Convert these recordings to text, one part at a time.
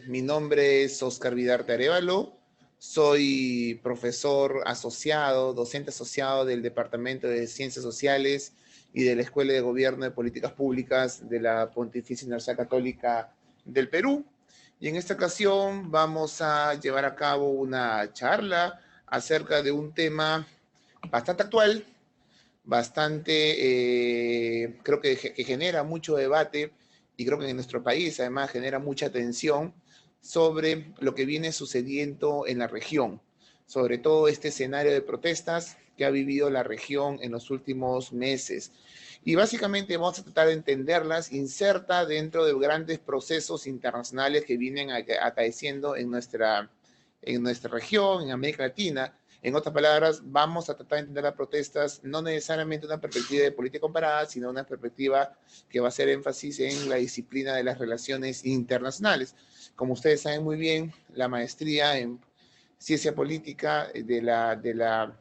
Mi nombre es Oscar Vidarte Arévalo, soy profesor asociado, docente asociado del Departamento de Ciencias Sociales y de la Escuela de Gobierno de Políticas Públicas de la Pontificia Universidad Católica del Perú. Y en esta ocasión vamos a llevar a cabo una charla acerca de un tema bastante actual, creo que genera mucho debate y creo que en nuestro país además genera mucha tensión sobre lo que viene sucediendo en la región, sobre todo este escenario de protestas que ha vivido la región en los últimos meses. Y básicamente vamos a tratar de entenderlas inserta dentro de grandes procesos internacionales que vienen acaeciendo en nuestra región, en América Latina. En otras palabras, vamos a tratar de entender las protestas no necesariamente una perspectiva de política comparada, sino una perspectiva que va a hacer énfasis en la disciplina de las relaciones internacionales. Como ustedes saben muy bien, la maestría en ciencia política de la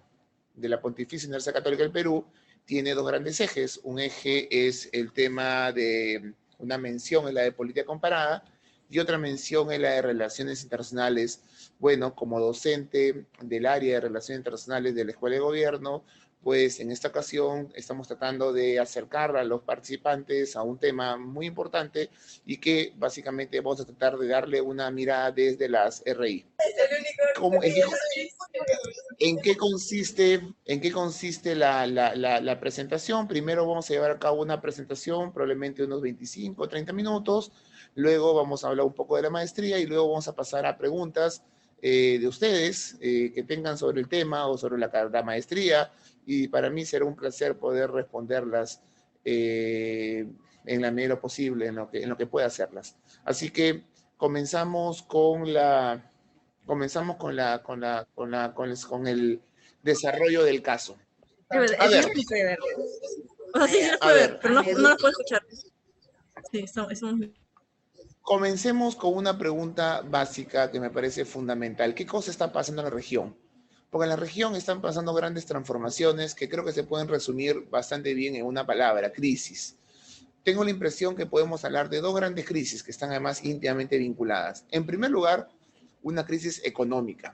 Pontificia Universidad Católica del Perú tiene dos grandes ejes. Un eje es el tema de una mención en la de política comparada y otra mención en la de relaciones internacionales. Bueno, como docente del área de relaciones internacionales de la Escuela de Gobierno, pues en esta ocasión estamos tratando de acercar a los participantes a un tema muy importante y que básicamente vamos a tratar de darle una mirada desde las RI. ¿Cómo, en qué consiste la presentación? Primero vamos a llevar a cabo una presentación, probablemente unos 25 o 30 minutos. Luego vamos a hablar un poco de la maestría y luego vamos a pasar a preguntas de ustedes que tengan sobre el tema o sobre la maestría. Y para mí será un placer poder responderlas en la medida posible, en lo que pueda hacerlas. Así que comenzamos con el desarrollo del caso. A Eso ver, no se puede ver. O sea, sí, sí los a puede ver, ver, pero no los puedo escuchar. Sí, son... comencemos con una pregunta básica que me parece fundamental. ¿Qué cosa está pasando en la región? Porque en la región están pasando grandes transformaciones que creo que se pueden resumir bastante bien en una palabra, crisis. Tengo la impresión que podemos hablar de dos grandes crisis que están además íntimamente vinculadas. En primer lugar, una crisis económica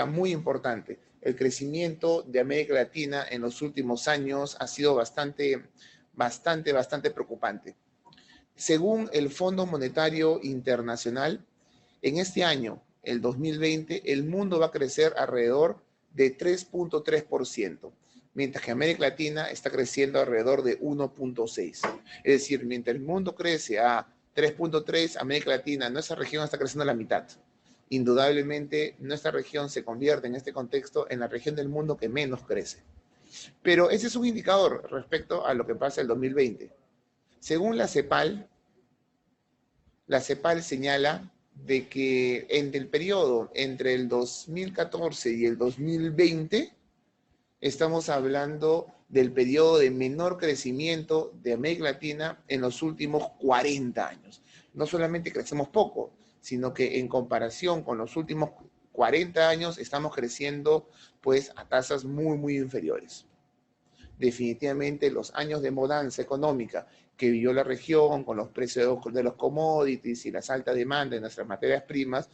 muy importante. El crecimiento de América Latina en los últimos años ha sido bastante preocupante. Según el Fondo Monetario Internacional, en este año, el 2020, el mundo va a crecer alrededor de 3.3%, mientras que América Latina está creciendo alrededor de 1.6%. Es decir, mientras el mundo crece a 3.3%, América Latina, nuestra región está creciendo a la mitad. Indudablemente, nuestra región se convierte en este contexto en la región del mundo que menos crece. Pero ese es un indicador respecto a lo que pasa el 2020. Según la CEPAL señala de que entre el periodo entre el 2014 y el 2020 estamos hablando del periodo de menor crecimiento de América Latina en los últimos 40 años. No solamente crecemos poco, sino que en comparación con los últimos 40 años estamos creciendo pues a tasas muy inferiores. Definitivamente los años de bonanza económica que vivió la región con los precios de los commodities y las altas demandas de nuestras materias primas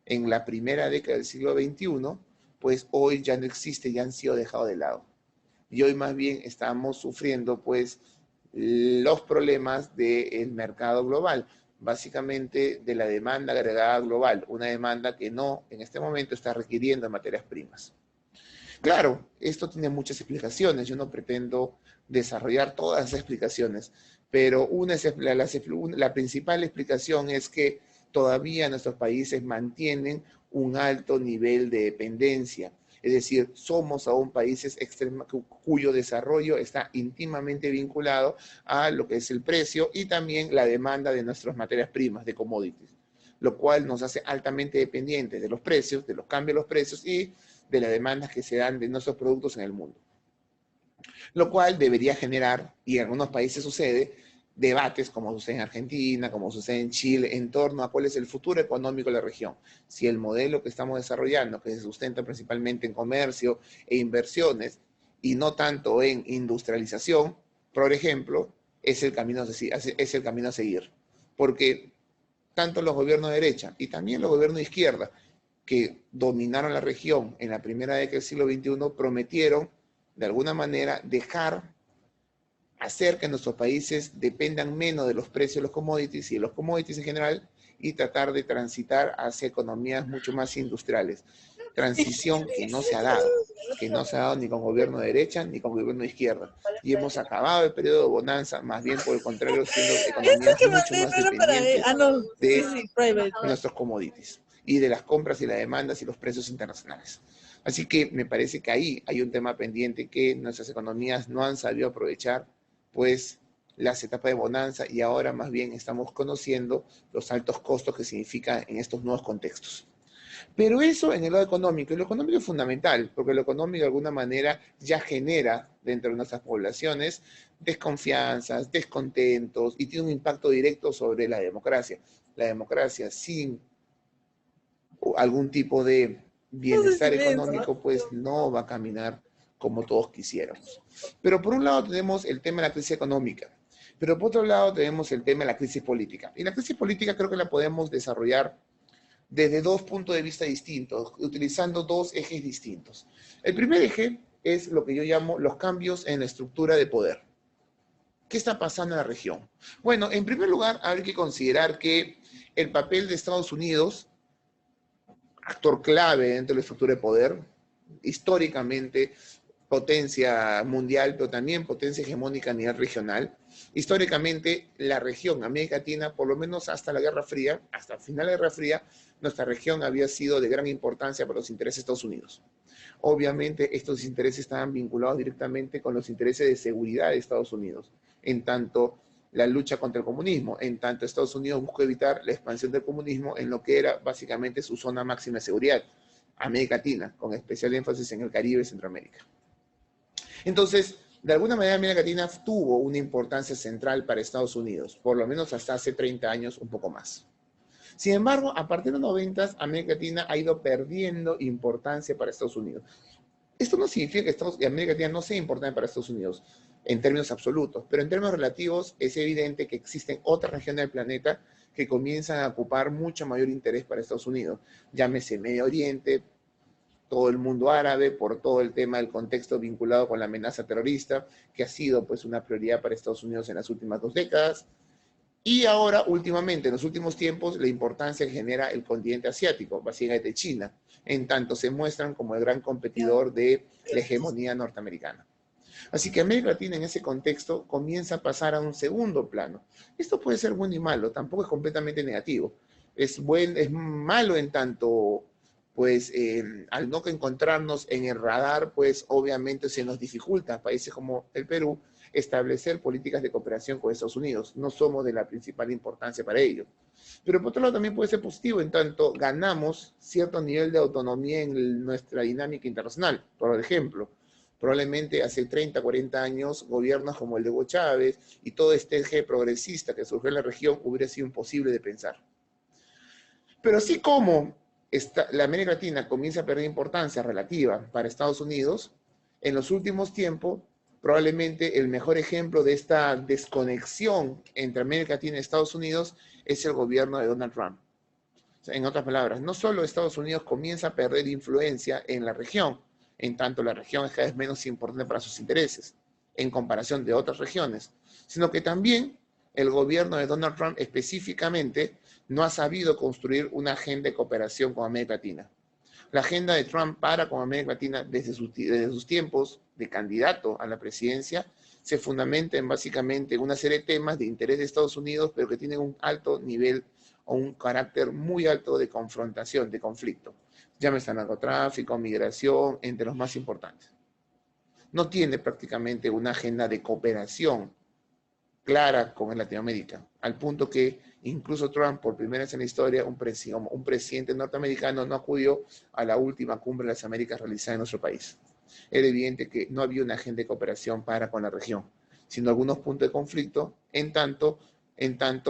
en la primera década del siglo XXI, pues hoy ya no existe, ya han sido dejados de lado. Y hoy más bien estamos sufriendo pues los problemas del mercado global, básicamente de la demanda agregada global, una demanda que no en este momento está requiriendo materias primas. Claro, esto tiene muchas explicaciones, yo no pretendo desarrollar todas las explicaciones, pero la principal explicación es que todavía nuestros países mantienen un alto nivel de dependencia. Es decir, somos aún países cuyo desarrollo está íntimamente vinculado a lo que es el precio y también la demanda de nuestras materias primas, de commodities, lo cual nos hace altamente dependientes de los precios, de los cambios de los precios y de las demandas que se dan de nuestros productos en el mundo. Lo cual debería generar, y en algunos países sucede, debates como sucede en Argentina, como sucede en Chile, en torno a cuál es el futuro económico de la región. Si el modelo que estamos desarrollando, que se sustenta principalmente en comercio e inversiones, y no tanto en industrialización, por ejemplo, es el camino a seguir. Porque tanto los gobiernos de derecha y también los gobiernos de izquierda, que dominaron la región en la primera década del siglo XXI, prometieron de alguna manera hacer que nuestros países dependan menos de los precios de los commodities y de los commodities en general y tratar de transitar hacia economías mucho más industriales. Transición que no se ha dado ni con gobierno de derecha ni con gobierno de izquierda. Y hemos acabado el periodo de bonanza, más bien por el contrario, siendo economías Que mucho mandé más no era para él. dependientes Ah, no. Sí, de sí, private. nuestros commodities y de las compras y las demandas y los precios internacionales. Así que me parece que ahí hay un tema pendiente que nuestras economías no han sabido aprovechar, pues las etapas de bonanza y ahora más bien estamos conociendo los altos costos que significa en estos nuevos contextos. Pero eso en el lado económico, y lo económico es fundamental, porque lo económico de alguna manera ya genera dentro de nuestras poblaciones desconfianzas, descontentos y tiene un impacto directo sobre la democracia. La democracia sin algún tipo de No sé si bienestar ves. económico, pues no va a caminar como todos quisiéramos. Pero por un lado tenemos el tema de la crisis económica, pero por otro lado tenemos el tema de la crisis política. Y la crisis política creo que la podemos desarrollar desde dos puntos de vista distintos, utilizando dos ejes distintos. El primer eje es lo que yo llamo los cambios en la estructura de poder. ¿Qué está pasando en la región? Bueno, en primer lugar, hay que considerar que el papel de Estados Unidos, actor clave dentro de la estructura de poder, históricamente potencia mundial, pero también potencia hegemónica a nivel regional. Históricamente, la región, América Latina, por lo menos hasta la Guerra Fría, hasta el final de la Guerra Fría, nuestra región había sido de gran importancia para los intereses de Estados Unidos. Obviamente, estos intereses estaban vinculados directamente con los intereses de seguridad de Estados Unidos, en tanto la lucha contra el comunismo, en tanto Estados Unidos buscó evitar la expansión del comunismo en lo que era básicamente su zona máxima de seguridad, América Latina, con especial énfasis en el Caribe y Centroamérica. Entonces, de alguna manera América Latina tuvo una importancia central para Estados Unidos, por lo menos hasta hace 30 años, un poco más. Sin embargo, a partir de los 90, América Latina ha ido perdiendo importancia para Estados Unidos. Esto no significa que América Latina no sea importante para Estados Unidos en términos absolutos, pero en términos relativos es evidente que existen otras regiones del planeta que comienzan a ocupar mucho mayor interés para Estados Unidos. Llámese Medio Oriente, todo el mundo árabe, por todo el tema del contexto vinculado con la amenaza terrorista, que ha sido pues una prioridad para Estados Unidos en las últimas 2 décadas. Y ahora, últimamente, en los últimos tiempos, la importancia que genera el continente asiático, básicamente China, en tanto se muestran como el gran competidor de la hegemonía norteamericana. Así que América Latina en ese contexto comienza a pasar a un segundo plano. Esto puede ser bueno y malo, tampoco es completamente negativo. Es malo en tanto, pues, al no encontrarnos en el radar, pues obviamente se nos dificulta a países como el Perú establecer políticas de cooperación con Estados Unidos. No somos de la principal importancia para ello. Pero por otro lado también puede ser positivo en tanto ganamos cierto nivel de autonomía en nuestra dinámica internacional. Por ejemplo, probablemente hace 30, 40 años, gobiernos como el de Hugo Chávez y todo este eje progresista que surgió en la región hubiera sido imposible de pensar. Pero así como la América Latina comienza a perder importancia relativa para Estados Unidos, en los últimos tiempos, probablemente el mejor ejemplo de esta desconexión entre América Latina y Estados Unidos es el gobierno de Donald Trump. O sea, en otras palabras, no solo Estados Unidos comienza a perder influencia en la región, en tanto la región es cada vez menos importante para sus intereses, en comparación de otras regiones, sino que también el gobierno de Donald Trump específicamente no ha sabido construir una agenda de cooperación con América Latina. La agenda de Trump para con América Latina desde sus tiempos de candidato a la presidencia se fundamenta en básicamente una serie de temas de interés de Estados Unidos, pero que tienen un alto nivel o un carácter muy alto de confrontación, de conflicto. Llámese narcotráfico, migración, entre los más importantes. No tiene prácticamente una agenda de cooperación clara con Latinoamérica, al punto que incluso Trump, por primera vez en la historia, un presidente norteamericano no acudió a la última cumbre de las Américas realizada en nuestro país. Era evidente que no había una agenda de cooperación para con la región, sino algunos puntos de conflicto, en tanto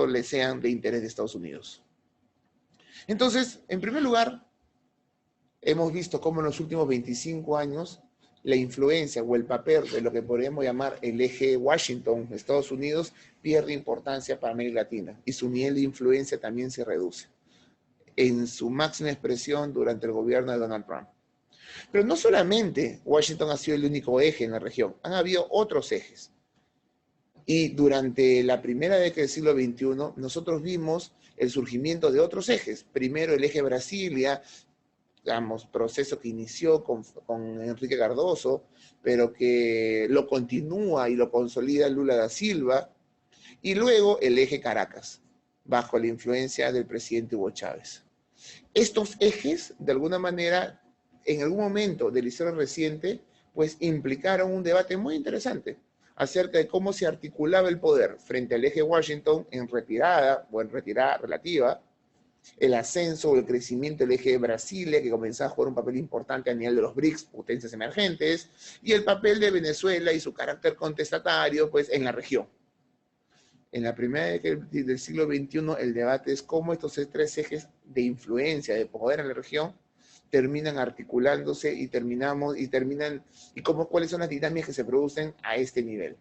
le sean de interés de Estados Unidos. Entonces, en primer lugar, hemos visto cómo en los últimos 25 años la influencia o el papel de lo que podríamos llamar el eje Washington, Estados Unidos, pierde importancia para América Latina y su nivel de influencia también se reduce en su máxima expresión durante el gobierno de Donald Trump. Pero no solamente Washington ha sido el único eje en la región, han habido otros ejes. Y durante la primera década del siglo XXI, nosotros vimos el surgimiento de otros ejes. Primero el eje Brasilia, digamos, proceso que inició con Enrique Cardoso, pero que lo continúa y lo consolida Lula da Silva. Y luego el eje Caracas, bajo la influencia del presidente Hugo Chávez. Estos ejes, de alguna manera, en algún momento de la historia reciente, pues implicaron un debate muy interesante acerca de cómo se articulaba el poder frente al eje Washington en retirada o en retirada relativa, el ascenso o el crecimiento del eje de Brasilia, que comenzaba a jugar un papel importante a nivel de los BRICS, potencias emergentes, y el papel de Venezuela y su carácter contestatario, pues, en la región. En la primera década del siglo XXI, el debate es cómo estos tres ejes de influencia, de poder en la región, terminan articulándose y cuáles son las dinámicas que se producen a este nivel.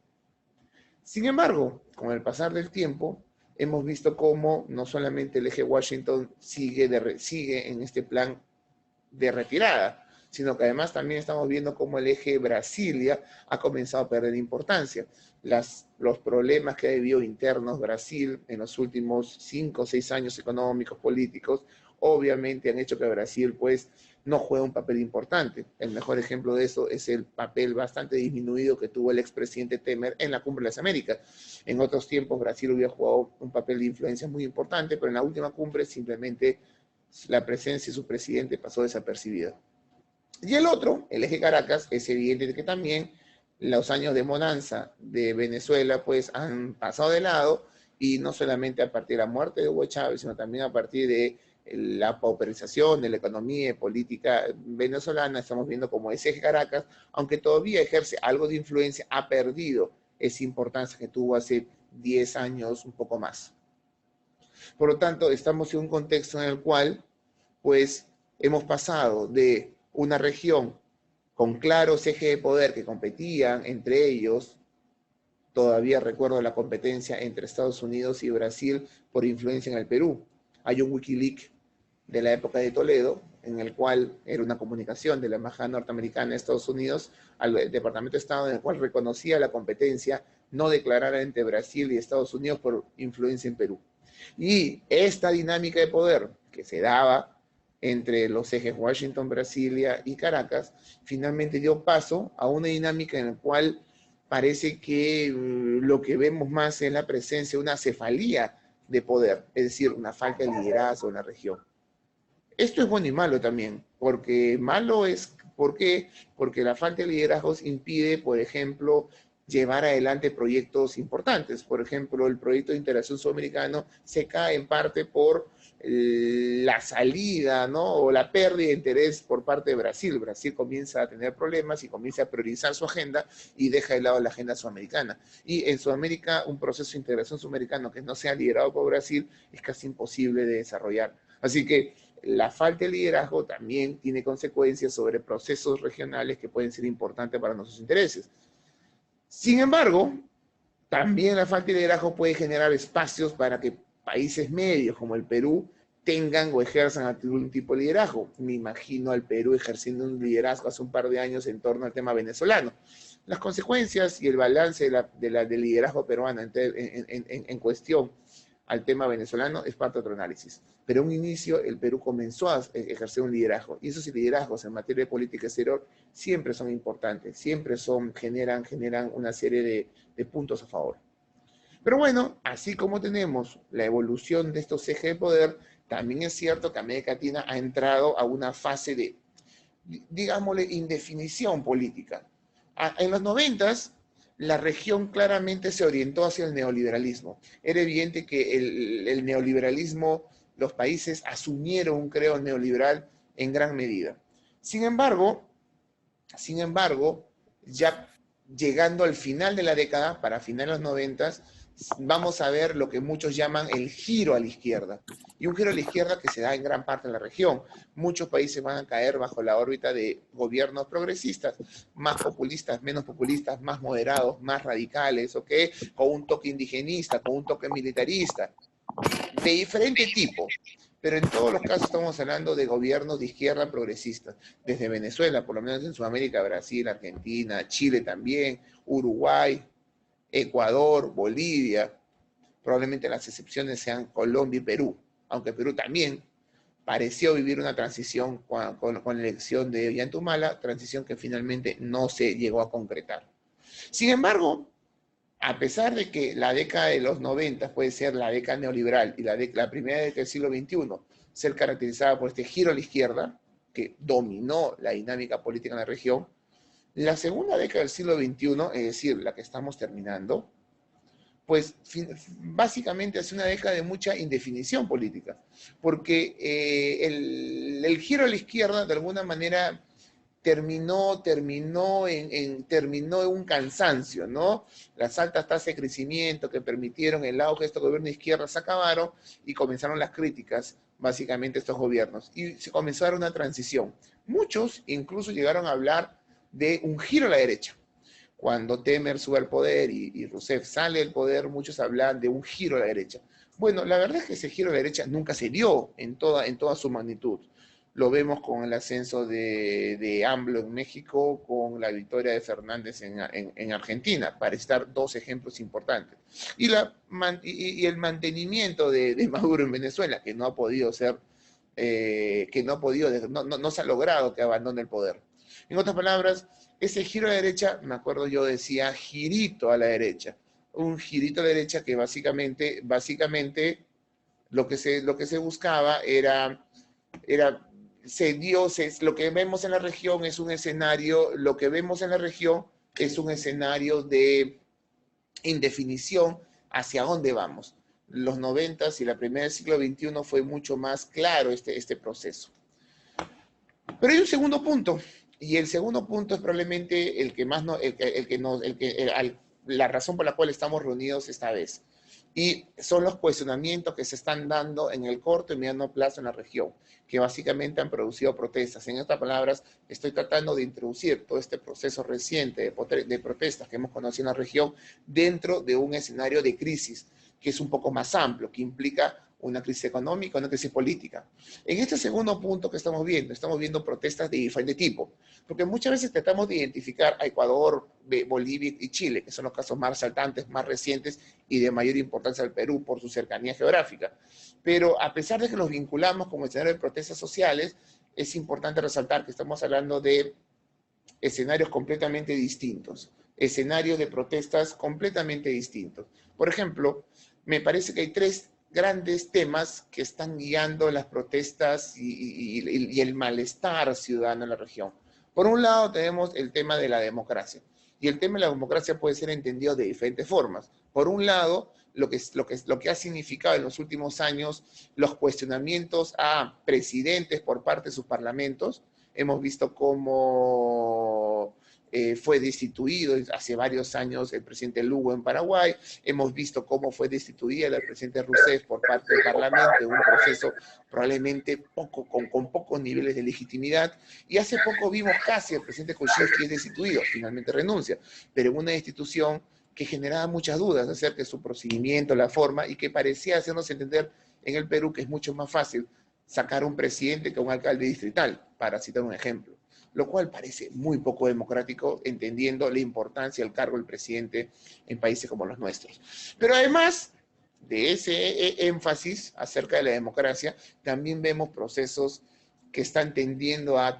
Sin embargo, con el pasar del tiempo, hemos visto cómo no solamente el eje Washington sigue en este plan de retirada, sino que además también estamos viendo cómo el eje Brasilia ha comenzado a perder importancia. Los problemas que ha vivido internos Brasil en los últimos 5 o 6 años económicos, políticos, obviamente han hecho que Brasil pues no juegue un papel importante. El mejor ejemplo de eso es el papel bastante disminuido que tuvo el expresidente Temer en la Cumbre de las Américas. En otros tiempos Brasil hubiera jugado un papel de influencia muy importante, pero en la última cumbre simplemente la presencia de su presidente pasó desapercibida. Y el otro, el eje Caracas, es evidente que también los años de bonanza de Venezuela pues han pasado de lado, y no solamente a partir de la muerte de Hugo Chávez, sino también a partir de la pauperización de la economía y política venezolana. Estamos viendo como ese eje Caracas, aunque todavía ejerce algo de influencia, ha perdido esa importancia que tuvo hace 10 años, un poco más. Por lo tanto, estamos en un contexto en el cual pues hemos pasado de una región con claros ejes de poder que competían entre ellos. Todavía recuerdo la competencia entre Estados Unidos y Brasil por influencia en el Perú. Hay un Wikileaks de la época de Toledo, en el cual era una comunicación de la Embajada Norteamericana de Estados Unidos al Departamento de Estado, en el cual reconocía la competencia no declarada entre Brasil y Estados Unidos por influencia en Perú. Y esta dinámica de poder que se daba entre los ejes Washington, Brasilia y Caracas, finalmente dio paso a una dinámica en la cual parece que lo que vemos más es la presencia de una cefalía de poder, es decir, una falta de liderazgo en la región. Esto es bueno y malo también, porque malo es, ¿por qué? Porque la falta de liderazgos impide, por ejemplo, llevar adelante proyectos importantes. Por ejemplo, el proyecto de integración sudamericano se cae en parte por la salida, ¿no? O la pérdida de interés por parte de Brasil. Brasil comienza a tener problemas y comienza a priorizar su agenda y deja de lado la agenda sudamericana. Y en Sudamérica, un proceso de integración sudamericano que no sea liderado por Brasil es casi imposible de desarrollar. Así que la falta de liderazgo también tiene consecuencias sobre procesos regionales que pueden ser importantes para nuestros intereses. Sin embargo, también la falta de liderazgo puede generar espacios para que países medios como el Perú tengan o ejerzan algún tipo de liderazgo. Me imagino al Perú ejerciendo un liderazgo hace un par de años en torno al tema venezolano. Las consecuencias y el balance del liderazgo peruano en cuestión al tema venezolano es parte de otro análisis. Pero en un inicio el Perú comenzó a ejercer un liderazgo, y esos liderazgos en materia de política exterior siempre son importantes, siempre generan una serie de puntos a favor. Pero bueno, así como tenemos la evolución de estos ejes de poder, también es cierto que América Latina ha entrado a una fase de, digámosle, indefinición política. En los 90s, la región claramente se orientó hacia el neoliberalismo. Era evidente que el neoliberalismo, los países asumieron un credo neoliberal en gran medida. Sin embargo, ya llegando al final de la década, para finales de los 90, vamos a ver lo que muchos llaman el giro a la izquierda. Y un giro a la izquierda que se da en gran parte de la región. Muchos países van a caer bajo la órbita de gobiernos progresistas, más populistas, menos populistas, más moderados, más radicales, ¿ok? Con un toque indigenista, con un toque militarista, de diferente tipo. Pero en todos los casos estamos hablando de gobiernos de izquierda progresistas, desde Venezuela, por lo menos en Sudamérica, Brasil, Argentina, Chile también, Uruguay, Ecuador, Bolivia, probablemente las excepciones sean Colombia y Perú, aunque Perú también pareció vivir una transición con la elección de Ollantumala, transición que finalmente no se llegó a concretar. Sin embargo, a pesar de que la década de los 90 puede ser la década neoliberal y la primera década del siglo XXI ser caracterizada por este giro a la izquierda, que dominó la dinámica política en la región, la segunda década del siglo XXI, es decir, la que estamos terminando, pues básicamente es una década de mucha indefinición política, porque el giro a la izquierda de alguna manera terminó en un cansancio, ¿no? Las altas tasas de crecimiento que permitieron el auge de este gobierno de izquierda se acabaron y comenzaron las críticas, básicamente, a estos gobiernos. Y se comenzó a dar una transición. Muchos incluso llegaron a hablar de un giro a la derecha. Cuando Temer sube al poder y Rousseff sale del poder, muchos hablan de un giro a la derecha. Bueno, la verdad es que ese giro a la derecha nunca se dio en toda su magnitud. Lo vemos con el ascenso de AMLO en México, con la victoria de Fernández en Argentina, para estar dos ejemplos importantes. Y el mantenimiento de Maduro en Venezuela, que no ha podido ser, no se ha logrado que abandone el poder. En otras palabras, ese giro a la derecha, me acuerdo yo decía girito a la derecha, un girito a la derecha que básicamente lo que se buscaba era lo que vemos en la región es un escenario, lo que vemos en la región es un escenario de indefinición hacia dónde vamos. Los 90 y la primera del siglo XXI fue mucho más claro este proceso. Pero hay un segundo punto, y el segundo punto es probablemente el que más la razón por la cual estamos reunidos esta vez. Y son los cuestionamientos que se están dando en el corto y mediano plazo en la región, que básicamente han producido protestas. En otras palabras, estoy tratando de introducir todo este proceso reciente de protestas que hemos conocido en la región dentro de un escenario de crisis que es un poco más amplio, que implica una crisis económica, una crisis política. En este segundo punto que estamos viendo protestas de diferente tipo, porque muchas veces tratamos de identificar a Ecuador, Bolivia y Chile, que son los casos más saltantes, más recientes y de mayor importancia al Perú por su cercanía geográfica. Pero a pesar de que los vinculamos con el escenario de protestas sociales, es importante resaltar que estamos hablando de escenarios completamente distintos, escenarios de protestas completamente distintos. Por ejemplo, me parece que hay tres grandes temas que están guiando las protestas y el malestar ciudadano en la región. Por un lado tenemos el tema de la democracia, y el tema de la democracia puede ser entendido de diferentes formas. Por un lado, lo que ha significado en los últimos años los cuestionamientos a presidentes por parte de sus parlamentos. Hemos visto cómo fue destituido hace varios años el presidente Lugo en Paraguay. Hemos visto cómo fue destituida el presidente Rousseff por parte del Parlamento en un proceso probablemente con pocos niveles de legitimidad. Y hace poco vimos casi al presidente Kuczynski destituido, finalmente renuncia, pero en una institución que generaba muchas dudas acerca de su procedimiento, la forma, y que parecía hacernos entender en el Perú que es mucho más fácil sacar un presidente que un alcalde distrital, para citar un ejemplo, lo cual parece muy poco democrático, entendiendo la importancia del cargo del presidente en países como los nuestros. Pero además de ese énfasis acerca de la democracia, también vemos procesos que están tendiendo a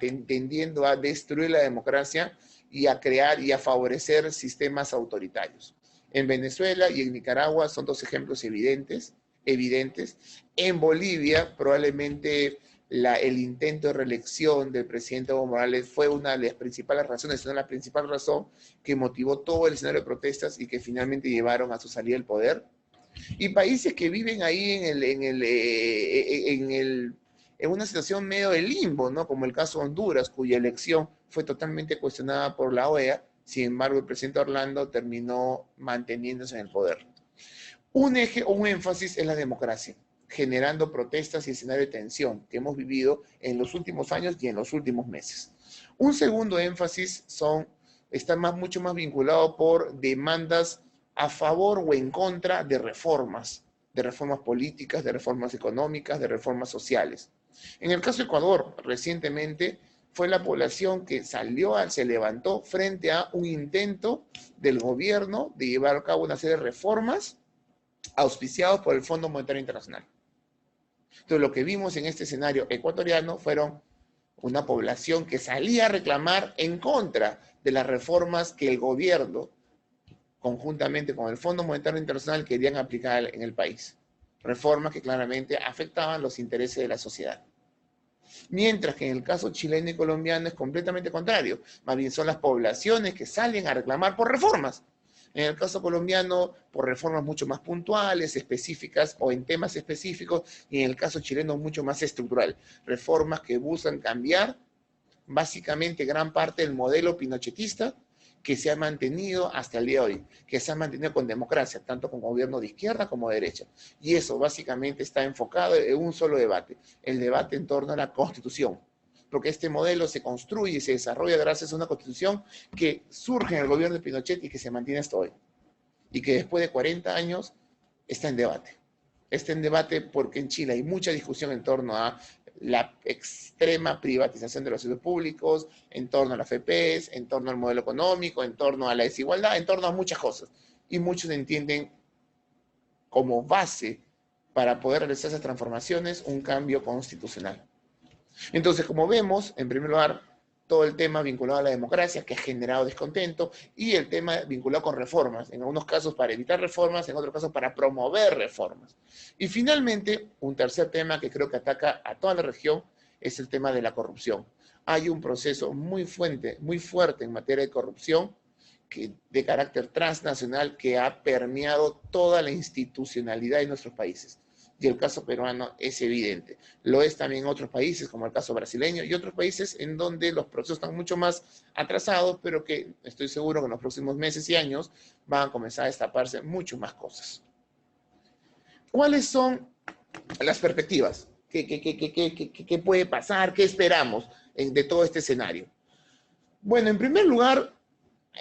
destruir la democracia y a crear y a favorecer sistemas autoritarios. En Venezuela y en Nicaragua son dos ejemplos evidentes. En Bolivia, probablemente el intento de reelección del presidente Evo Morales fue una de las principales razones, sino la principal razón que motivó todo el escenario de protestas y que finalmente llevaron a su salida del poder. Y países que viven ahí en una situación medio de limbo, ¿no? Como el caso de Honduras, cuya elección fue totalmente cuestionada por la OEA, sin embargo el presidente Orlando terminó manteniéndose en el poder. Un eje o un énfasis en la democracia, generando protestas y escenario de tensión que hemos vivido en los últimos años y en los últimos meses. Un segundo énfasis está mucho más vinculado por demandas a favor o en contra de reformas políticas, de reformas económicas, de reformas sociales. En el caso de Ecuador, recientemente fue la población que se levantó frente a un intento del gobierno de llevar a cabo una serie de reformas auspiciados por el Fondo Monetario Internacional. Entonces, lo que vimos en este escenario ecuatoriano fueron una población que salía a reclamar en contra de las reformas que el gobierno, conjuntamente con el Fondo Monetario Internacional, querían aplicar en el país. Reformas que claramente afectaban los intereses de la sociedad. Mientras que en el caso chileno y colombiano es completamente contrario. Más bien son las poblaciones que salen a reclamar por reformas. En el caso colombiano, por reformas mucho más puntuales, específicas o en temas específicos, y en el caso chileno mucho más estructural. Reformas que buscan cambiar básicamente gran parte del modelo pinochetista que se ha mantenido hasta el día de hoy, que se ha mantenido con democracia, tanto con gobierno de izquierda como de derecha. Y eso básicamente está enfocado en un solo debate, el debate en torno a la Constitución. Porque este modelo se construye y se desarrolla gracias a una Constitución que surge en el gobierno de Pinochet y que se mantiene hasta hoy. Y que después de 40 años está en debate. Está en debate porque en Chile hay mucha discusión en torno a la extrema privatización de los servicios públicos, en torno a las FPs, en torno al modelo económico, en torno a la desigualdad, en torno a muchas cosas. Y muchos entienden como base para poder realizar esas transformaciones un cambio constitucional. Entonces, como vemos, en primer lugar, todo el tema vinculado a la democracia que ha generado descontento y el tema vinculado con reformas, en algunos casos para evitar reformas, en otros casos para promover reformas. Y finalmente, un tercer tema que creo que ataca a toda la región es el tema de la corrupción. Hay un proceso muy fuerte en materia de corrupción de carácter transnacional que ha permeado toda la institucionalidad de nuestros países. Y el caso peruano es evidente. Lo es también en otros países, como el caso brasileño, y otros países en donde los procesos están mucho más atrasados, pero que estoy seguro que en los próximos meses y años van a comenzar a destaparse mucho más cosas. ¿Cuáles son las perspectivas? ¿Qué puede pasar? ¿Qué esperamos de todo este escenario? Bueno, en primer lugar,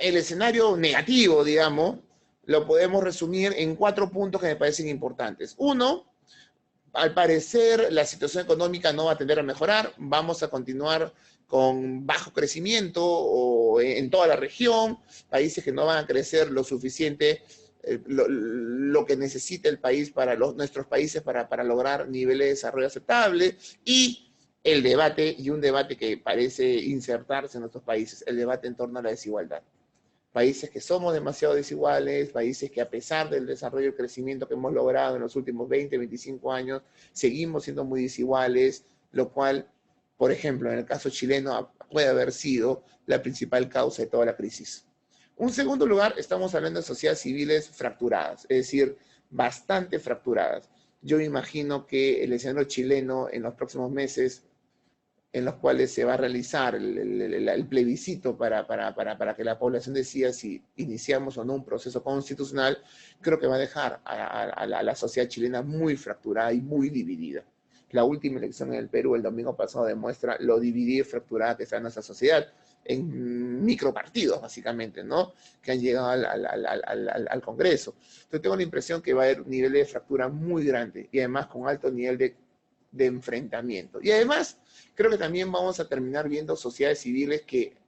el escenario negativo, digamos, lo podemos resumir en 4 puntos que me parecen importantes. Uno, al parecer la situación económica no va a tender a mejorar, vamos a continuar con bajo crecimiento en toda la región, países que no van a crecer lo suficiente, lo que necesita el país nuestros países para lograr niveles de desarrollo aceptables, y el debate, y un debate que parece insertarse en nuestros países, el debate en torno a la desigualdad. Países que somos demasiado desiguales, países que a pesar del desarrollo y crecimiento que hemos logrado en los últimos 20, 25 años, seguimos siendo muy desiguales, lo cual, por ejemplo, en el caso chileno puede haber sido la principal causa de toda la crisis. En segundo lugar, estamos hablando de sociedades civiles fracturadas, es decir, bastante fracturadas. Yo imagino que el escenario chileno en los próximos meses, en los cuales se va a realizar el plebiscito para que la población decida si iniciamos o no un proceso constitucional, creo que va a dejar a la sociedad chilena muy fracturada y muy dividida. La última elección en el Perú el domingo pasado demuestra lo dividida y fracturada que está nuestra sociedad en micropartidos, básicamente, ¿no? Que han llegado al Congreso. Entonces tengo la impresión que va a haber un nivel de fractura muy grande y además con alto nivel de enfrentamiento. Y además, creo que también vamos a terminar viendo sociedades civiles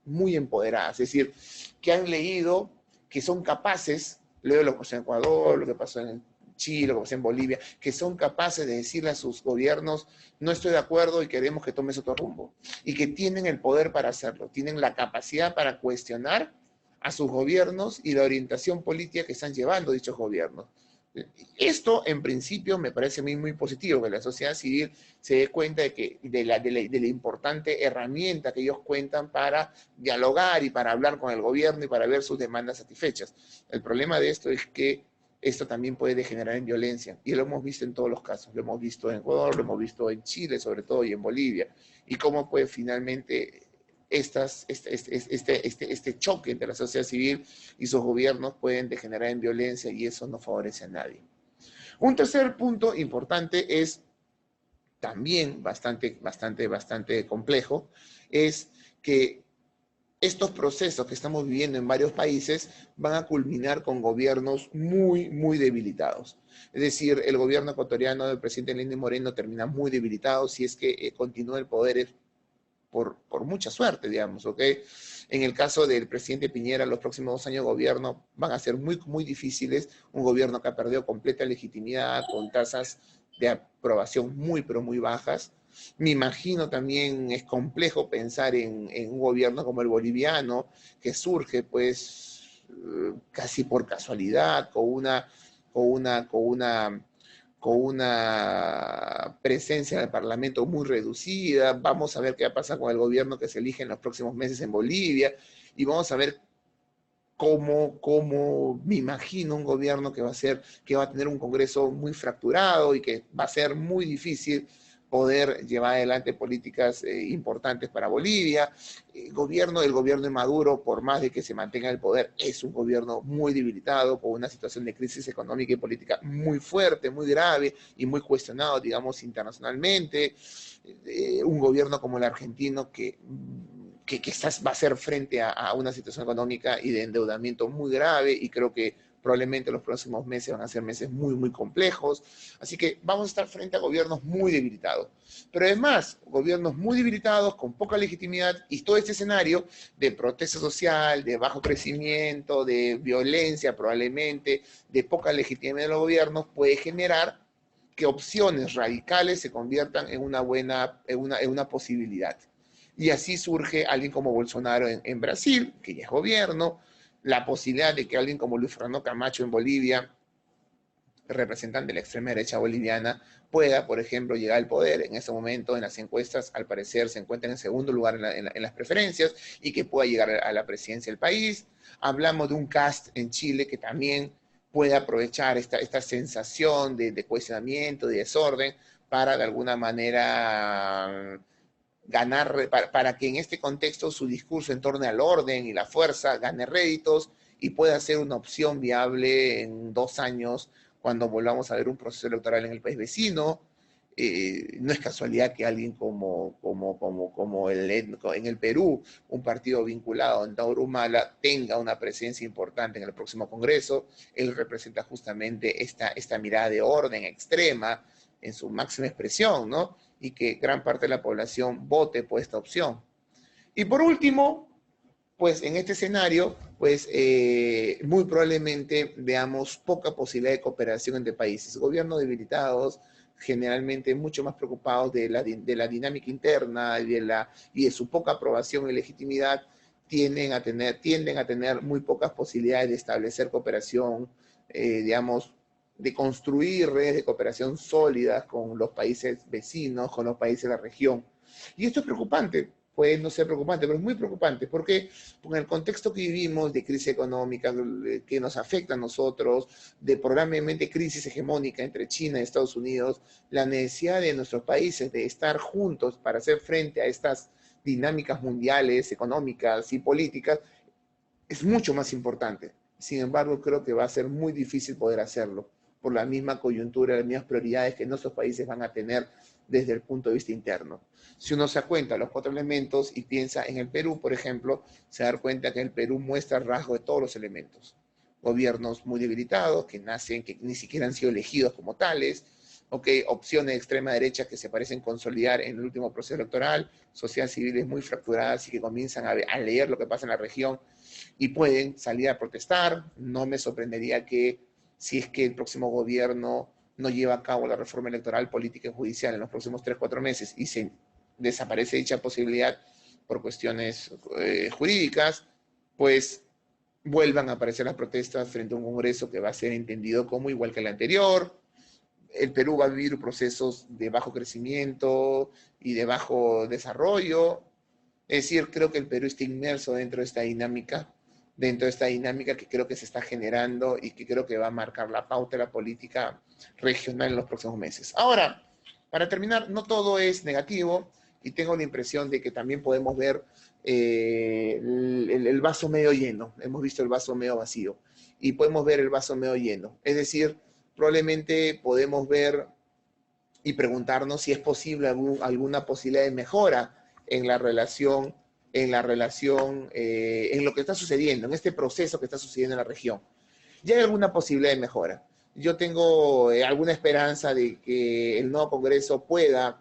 muy empoderadas, es decir, que han leído, que son capaces, leo lo que pasó en Ecuador, lo que pasó en Chile, lo que pasó en Bolivia, que son capaces de decirle a sus gobiernos, no estoy de acuerdo y queremos que tomes otro rumbo. Y que tienen el poder para hacerlo, tienen la capacidad para cuestionar a sus gobiernos y la orientación política que están llevando dichos gobiernos. Esto, en principio, me parece a mí muy positivo, que la sociedad civil se dé cuenta de la importante herramienta que ellos cuentan para dialogar y para hablar con el gobierno y para ver sus demandas satisfechas. El problema de esto es que esto también puede degenerar en violencia, y lo hemos visto en todos los casos. Lo hemos visto en Ecuador, lo hemos visto en Chile, sobre todo, y en Bolivia. Y cómo puede finalmente este choque entre la sociedad civil y sus gobiernos pueden degenerar en violencia, y eso no favorece a nadie. Un tercer punto importante es también bastante complejo, es que estos procesos que estamos viviendo en varios países van a culminar con gobiernos muy debilitados. Es decir, el gobierno ecuatoriano del presidente Lenín Moreno termina muy debilitado si es que continúa el poder por mucha suerte, digamos, ¿ok? En el caso del presidente Piñera, los próximos 2 años de gobierno van a ser muy difíciles, un gobierno que ha perdido completa legitimidad, con tasas de aprobación pero muy bajas. Me imagino también es complejo pensar en un gobierno como el boliviano, que surge pues casi por casualidad, con una presencia del Parlamento muy reducida. Vamos a ver qué va a pasar con el gobierno que se elige en los próximos meses en Bolivia y vamos a ver cómo me imagino un gobierno que va a tener un Congreso muy fracturado y que va a ser muy difícil poder llevar adelante políticas importantes para Bolivia. El gobierno de Maduro, por más de que se mantenga el poder, es un gobierno muy debilitado, con una situación de crisis económica y política muy fuerte, muy grave y muy cuestionado, digamos, internacionalmente. Un gobierno como el argentino que quizás va a hacer frente a una situación económica y de endeudamiento muy grave, y creo que probablemente los próximos meses van a ser meses muy complejos. Así que vamos a estar frente a gobiernos muy debilitados. Pero además, gobiernos muy debilitados, con poca legitimidad, y todo este escenario de protesta social, de bajo crecimiento, de violencia probablemente, de poca legitimidad de los gobiernos, puede generar que opciones radicales se conviertan en una posibilidad. Y así surge alguien como Bolsonaro en Brasil, que ya es gobierno, la posibilidad de que alguien como Luis Fernando Camacho en Bolivia, representante de la extrema derecha boliviana, pueda, por ejemplo, llegar al poder. En este momento, en las encuestas, al parecer, se encuentra en segundo lugar en las preferencias y que pueda llegar a la presidencia del país. Hablamos de un Cast en Chile que también puede aprovechar esta sensación de cuestionamiento, de desorden, para de alguna manera ganar, para que en este contexto su discurso en torno al orden y la fuerza gane réditos y pueda ser una opción viable en 2 años cuando volvamos a ver un proceso electoral en el país vecino. No es casualidad que alguien como en el Perú, un partido vinculado a Antauro Humala, tenga una presencia importante en el próximo Congreso. Él representa justamente esta mirada de orden extrema en su máxima expresión, ¿no? Y que gran parte de la población vote por esta opción. Y por último, pues en este escenario, pues muy probablemente veamos poca posibilidad de cooperación entre países. Gobiernos debilitados, generalmente mucho más preocupados de la dinámica interna y de su poca aprobación y legitimidad, tienden a tener muy pocas posibilidades de establecer cooperación, digamos, de construir redes de cooperación sólidas con los países vecinos, con los países de la región. Y esto es preocupante, puede no ser preocupante, pero es muy preocupante, porque en el contexto que vivimos de crisis económica que nos afecta a nosotros, de probablemente crisis hegemónica entre China y Estados Unidos, la necesidad de nuestros países de estar juntos para hacer frente a estas dinámicas mundiales, económicas y políticas, es mucho más importante. Sin embargo, creo que va a ser muy difícil poder hacerlo por la misma coyuntura, las mismas prioridades que nuestros países van a tener desde el punto de vista interno. Si uno se da cuenta de los 4 elementos y piensa en el Perú, por ejemplo, se da cuenta que el Perú muestra el rasgo de todos los elementos. Gobiernos muy debilitados, que nacen, que ni siquiera han sido elegidos como tales, opciones de extrema derecha que se parecen consolidar en el último proceso electoral, sociedades civiles muy fracturadas y que comienzan a leer lo que pasa en la región y pueden salir a protestar. No me sorprendería que si es que el próximo gobierno no lleva a cabo la reforma electoral, política y judicial en los próximos 3 o 4 meses y se desaparece dicha posibilidad por cuestiones jurídicas, pues vuelvan a aparecer las protestas frente a un Congreso que va a ser entendido como igual que el anterior. El Perú va a vivir procesos de bajo crecimiento y de bajo desarrollo. Es decir, creo que el Perú está inmerso dentro de esta dinámica que creo que se está generando y que creo que va a marcar la pauta de la política regional en los próximos meses. Ahora, para terminar, no todo es negativo y tengo la impresión de que también podemos ver el vaso medio lleno. Hemos visto el vaso medio vacío y podemos ver el vaso medio lleno. Es decir, probablemente podemos ver y preguntarnos si es posible alguna posibilidad de mejora en la relación, en lo que está sucediendo, en este proceso que está sucediendo en la región. ¿Ya hay alguna posibilidad de mejora? Yo tengo alguna esperanza de que el nuevo Congreso pueda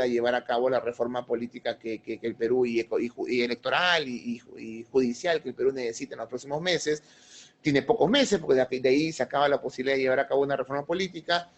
llevar a cabo la reforma política que el Perú y electoral y judicial que el Perú necesita en los próximos meses. Tiene pocos meses, porque de ahí se acaba la posibilidad de llevar a cabo una reforma política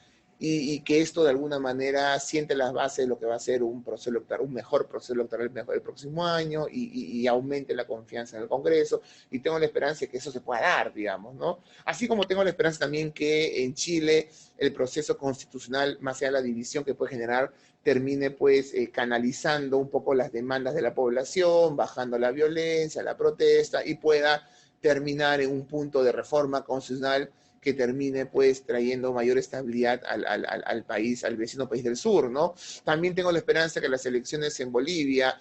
y que esto de alguna manera siente las bases de lo que va a ser un proceso electoral, un mejor proceso electoral el próximo año y aumente la confianza en el Congreso. Y tengo la esperanza de que eso se pueda dar, digamos, ¿no? Así como tengo la esperanza también que en Chile el proceso constitucional, más allá de la división que puede generar, termine pues canalizando un poco las demandas de la población, bajando la violencia, la protesta y pueda terminar en un punto de reforma constitucional que termine pues trayendo mayor estabilidad al país, al vecino país del sur, ¿no? También tengo la esperanza que las elecciones en Bolivia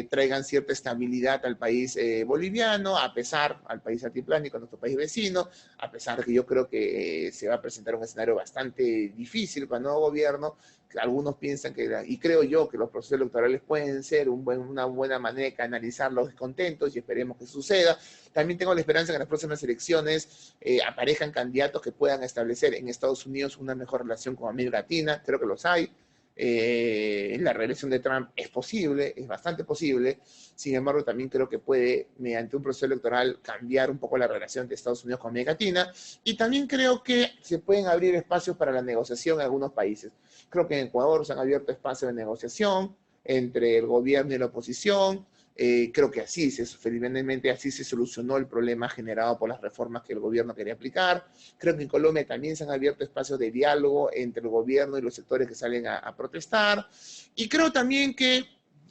traigan cierta estabilidad al país boliviano, al país altiplánico, a nuestro país vecino, a pesar de que yo creo que se va a presentar un escenario bastante difícil para el nuevo gobierno. Algunos piensan y creo yo que los procesos electorales pueden ser una buena manera de canalizar los descontentos y esperemos que suceda. También tengo la esperanza que en las próximas elecciones aparezcan candidatos que puedan establecer en Estados Unidos una mejor relación con América Latina, creo que los hay. La reelección de Trump es posible, es bastante posible. Sin embargo, también creo que puede, mediante un proceso electoral, cambiar un poco la relación de Estados Unidos con América Latina. Y también creo que se pueden abrir espacios para la negociación en algunos países. Creo que en Ecuador se han abierto espacios de negociación entre el gobierno y la oposición. Creo que felizmente así se solucionó el problema generado por las reformas que el gobierno quería aplicar. Creo que en Colombia también se han abierto espacios de diálogo entre el gobierno y los sectores que salen a protestar. Y creo también que,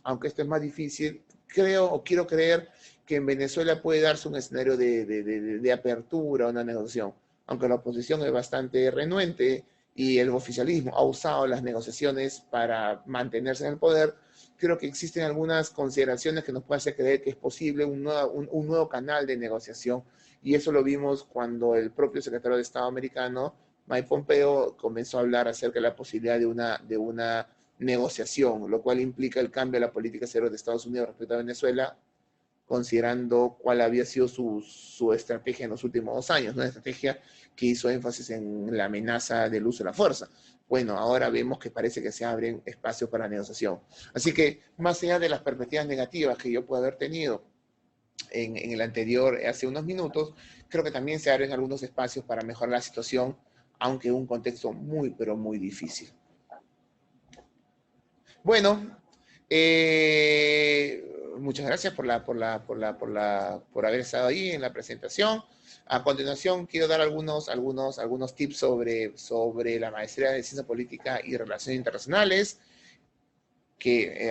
aunque esto es más difícil, quiero creer que en Venezuela puede darse un escenario de apertura, una negociación, aunque la oposición es bastante renuente y el oficialismo ha usado las negociaciones para mantenerse en el poder. Creo que existen algunas consideraciones que nos pueden hacer creer que es posible un nuevo canal de negociación, y eso lo vimos cuando el propio secretario de Estado americano, Mike Pompeo, comenzó a hablar acerca de la posibilidad de una negociación, lo cual implica el cambio de la política exterior de Estados Unidos respecto a Venezuela, considerando cuál había sido su estrategia en los últimos 2 años, una estrategia que hizo énfasis en la amenaza del uso de la fuerza. Bueno, ahora vemos que parece que se abren espacios para la negociación. Así que, más allá de las perspectivas negativas que yo puedo haber tenido en el anterior, hace unos minutos, creo que también se abren algunos espacios para mejorar la situación, aunque en un contexto muy, pero muy difícil. Bueno, muchas gracias por haber estado ahí en la presentación. A continuación, quiero dar algunos tips sobre la maestría de Ciencia Política y Relaciones Internacionales,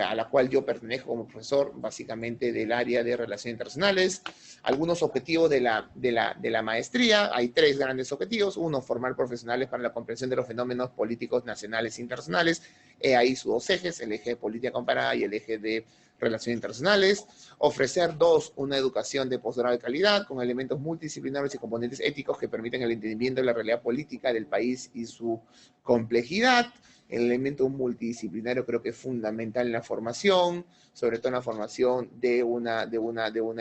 a la cual yo pertenezco como profesor, básicamente del área de Relaciones Internacionales. Algunos objetivos de la maestría. Hay 3 grandes objetivos. Uno, formar profesionales para la comprensión de los fenómenos políticos nacionales e internacionales. Ahí sus 2 ejes, el eje de política comparada y el eje de relaciones internacionales. Ofrecer 2, una educación de posgrado de calidad con elementos multidisciplinarios y componentes éticos que permiten el entendimiento de la realidad política del país y su complejidad. El elemento multidisciplinario creo que es fundamental en la formación, sobre todo en la formación de una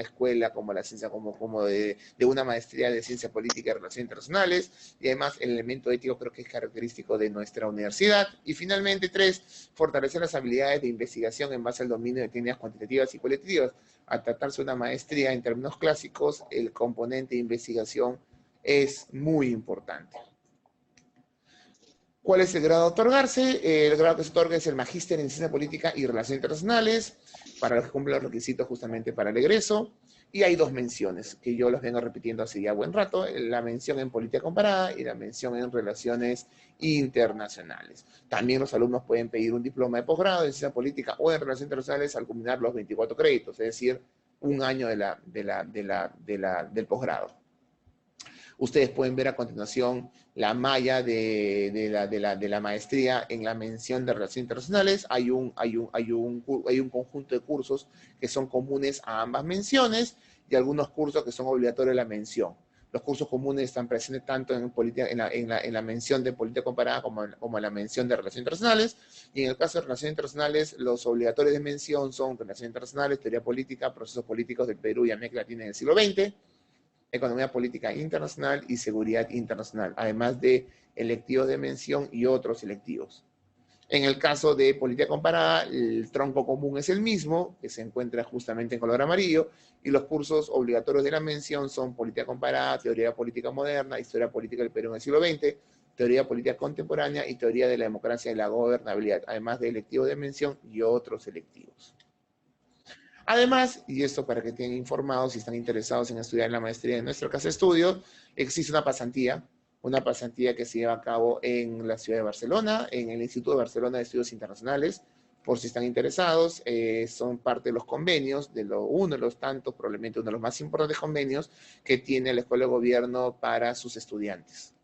escuela como la ciencia, como de una maestría de ciencia política y relaciones internacionales, y además el elemento ético creo que es característico de nuestra universidad. Y finalmente 3, fortalecer las habilidades de investigación en base al dominio de técnicas cuantitativas y cualitativas. Al tratarse de una maestría en términos clásicos, el componente de investigación es muy importante. ¿Cuál es el grado a otorgarse? El grado que se otorga es el Magíster en Ciencia Política y Relaciones Internacionales, para los que cumplen los requisitos justamente para el egreso. Y hay 2 menciones, que yo las vengo repitiendo hace ya buen rato, la mención en Política Comparada y la mención en Relaciones Internacionales. También los alumnos pueden pedir un diploma de posgrado en Ciencia Política o en Relaciones Internacionales al culminar los 24 créditos, es decir, un año del posgrado. Ustedes pueden ver a continuación la malla de la maestría en la mención de Relaciones Internacionales. Hay un conjunto de cursos que son comunes a ambas menciones y algunos cursos que son obligatorios de la mención. Los cursos comunes están presentes tanto en la mención de política comparada como en la mención de relaciones internacionales. Y en el caso de relaciones internacionales, los obligatorios de mención son relaciones internacionales, teoría política, procesos políticos del Perú y América Latina en el siglo XX, economía política internacional y seguridad internacional, además de electivos de mención y otros electivos. En el caso de política comparada, el tronco común es el mismo, que se encuentra justamente en color amarillo, y los cursos obligatorios de la mención son política comparada, teoría política moderna, historia política del Perú en el siglo XX, teoría política contemporánea y teoría de la democracia y la gobernabilidad, además de electivos de mención y otros electivos. Además, y esto para que estén informados si están interesados en estudiar la maestría en nuestra casa de estudio, existe una pasantía que se lleva a cabo en la ciudad de Barcelona, en el Instituto de Barcelona de Estudios Internacionales, por si están interesados, son parte de los convenios, uno de los tantos, probablemente uno de los más importantes convenios que tiene la Escuela de Gobierno para sus estudiantes.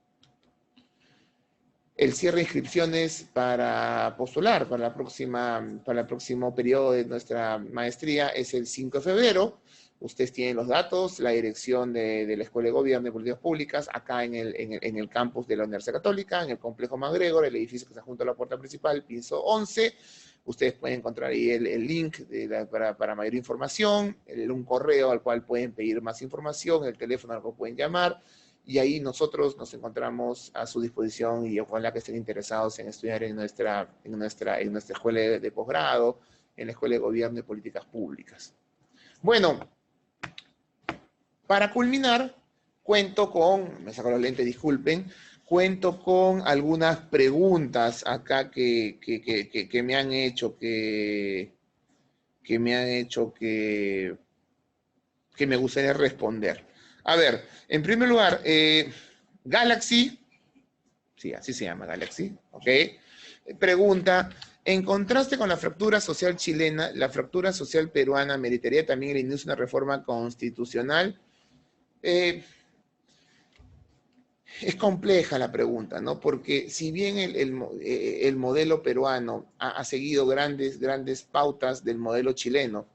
El cierre de inscripciones para postular para el próximo periodo de nuestra maestría es el 5 de febrero. Ustedes tienen los datos, la dirección de la Escuela de Gobierno y Políticas Públicas, acá en el campus de la Universidad Católica, en el Complejo MacGregor, el edificio que está junto a la puerta principal, piso 11. Ustedes pueden encontrar ahí el link para mayor información, un correo al cual pueden pedir más información, el teléfono al cual pueden llamar. Y ahí nosotros nos encontramos a su disposición y ojalá que estén interesados en estudiar en nuestra escuela de posgrado, en la Escuela de Gobierno y Políticas Públicas. Bueno, para culminar, me saco los lentes, disculpen, cuento con algunas preguntas acá que me han hecho, que me gustaría responder. A ver, en primer lugar, Galaxy, sí, así se llama Galaxy, ¿ok? Pregunta, en contraste con la fractura social chilena, ¿la fractura social peruana meritaría también el inicio de una reforma constitucional? Es compleja la pregunta, ¿no? Porque si bien el modelo peruano ha seguido grandes pautas del modelo chileno,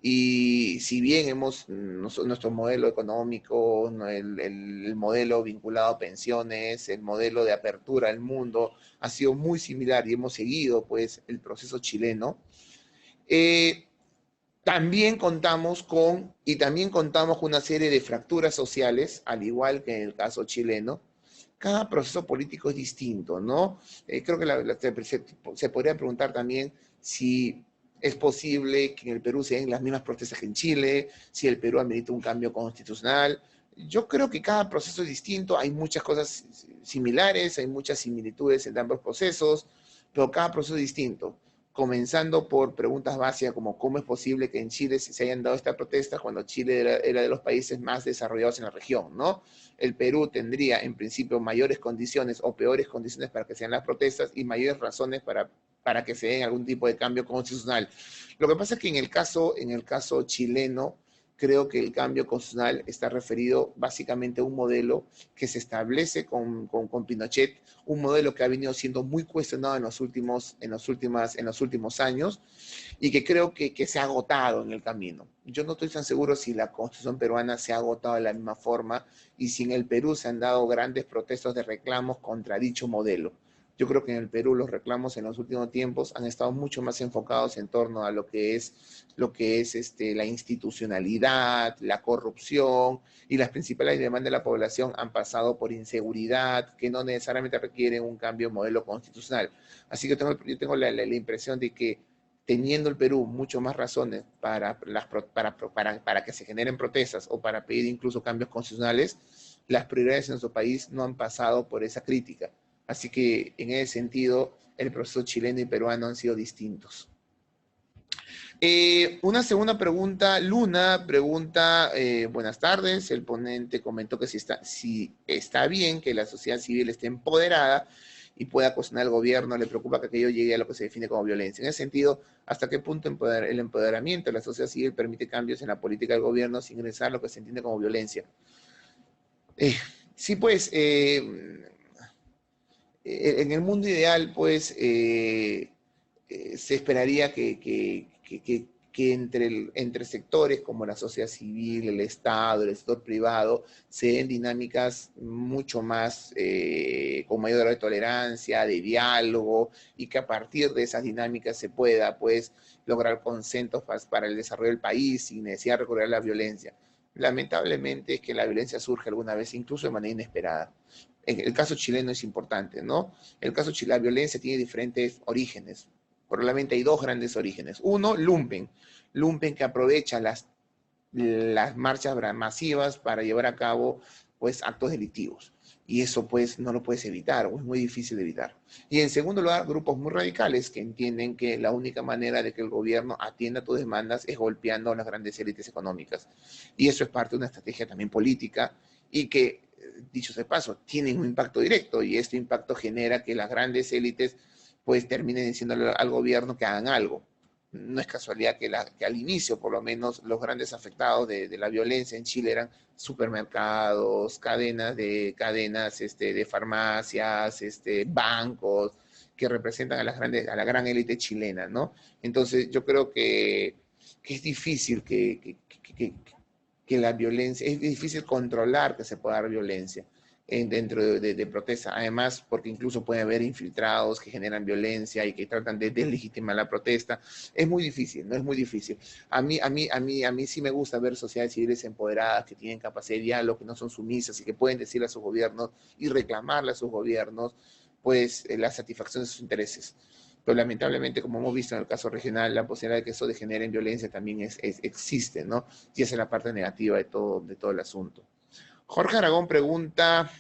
y si bien nuestro modelo económico, el modelo vinculado a pensiones, el modelo de apertura al mundo ha sido muy similar y hemos seguido pues el proceso chileno, también contamos con una serie de fracturas sociales, al igual que en el caso chileno. Cada proceso político es distinto, ¿no? Creo que se podría preguntar también si es posible que en el Perú se den las mismas protestas que en Chile, si el Perú amerita un cambio constitucional. Yo creo que cada proceso es distinto, hay muchas cosas similares, hay muchas similitudes entre ambos procesos, pero cada proceso es distinto. Comenzando por preguntas básicas como cómo es posible que en Chile se hayan dado estas protestas cuando Chile era de los países más desarrollados en la región, ¿no? El Perú tendría en principio mayores condiciones o peores condiciones para que sean las protestas y mayores razones para que se den algún tipo de cambio constitucional. Lo que pasa es que en el caso chileno, creo que el cambio constitucional está referido básicamente a un modelo que se establece con Pinochet, un modelo que ha venido siendo muy cuestionado en los últimos años y que creo que se ha agotado en el camino. Yo no estoy tan seguro si la Constitución peruana se ha agotado de la misma forma y si en el Perú se han dado grandes protestas de reclamos contra dicho modelo. Yo creo que en el Perú los reclamos en los últimos tiempos han estado mucho más enfocados en torno a lo que es la institucionalidad, la corrupción, y las principales demandas de la población han pasado por inseguridad, que no necesariamente requieren un cambio de modelo constitucional. Así que yo tengo la impresión de que teniendo el Perú mucho más razones para que se generen protestas o para pedir incluso cambios constitucionales, las prioridades en nuestro país no han pasado por esa crítica. Así que en ese sentido, el proceso chileno y peruano han sido distintos. Una segunda pregunta, Luna pregunta, buenas tardes, el ponente comentó que si está bien que la sociedad civil esté empoderada y pueda cuestionar al gobierno, le preocupa que aquello llegue a lo que se define como violencia. En ese sentido, ¿hasta qué punto el empoderamiento de la sociedad civil permite cambios en la política del gobierno sin ingresar a lo que se entiende como violencia? Sí, pues, en el mundo ideal, pues, se esperaría que que entre sectores como la sociedad civil, el Estado, el sector privado, se den dinámicas mucho más, con mayor grado de tolerancia, de diálogo, y que a partir de esas dinámicas se pueda, pues, lograr consensos para el desarrollo del país sin necesidad de recurrir a la violencia. Lamentablemente es que la violencia surge alguna vez, incluso de manera inesperada. En el caso chileno es importante, ¿no? El caso chileno, la violencia tiene diferentes orígenes. Probablemente hay dos grandes orígenes. Uno, lumpen. Lumpen que aprovecha las marchas masivas para llevar a cabo, pues, actos delictivos. Y eso, pues, no lo puedes evitar, o es muy difícil de evitar. Y en segundo lugar, grupos muy radicales que entienden que la única manera de que el gobierno atienda tus demandas es golpeando a las grandes élites económicas. Y eso es parte de una estrategia también política y que, dicho sea de paso, tienen un impacto directo, y este impacto genera que las grandes élites, pues, terminen diciéndole al gobierno que hagan algo. No es casualidad que al inicio, por lo menos, los grandes afectados de la violencia en Chile eran supermercados, de farmacias, bancos, que representan a a la gran élite chilena, ¿no? Entonces, yo creo que es difícil que la violencia, es difícil controlar que se pueda dar violencia dentro de protesta. Además, porque incluso puede haber infiltrados que generan violencia y que tratan de deslegitimar la protesta. Es muy difícil, ¿no? Es muy difícil. A mí sí me gusta ver sociedades civiles empoderadas que tienen capacidad de diálogo, que no son sumisas y que pueden decirle a sus gobiernos y reclamarle a sus gobiernos, pues, la satisfacción de sus intereses. Pero lamentablemente, como hemos visto en el caso regional, la posibilidad de que eso degenere en violencia también existe, ¿no? Y esa es la parte negativa de todo el asunto. Jorge Aragón pregunta,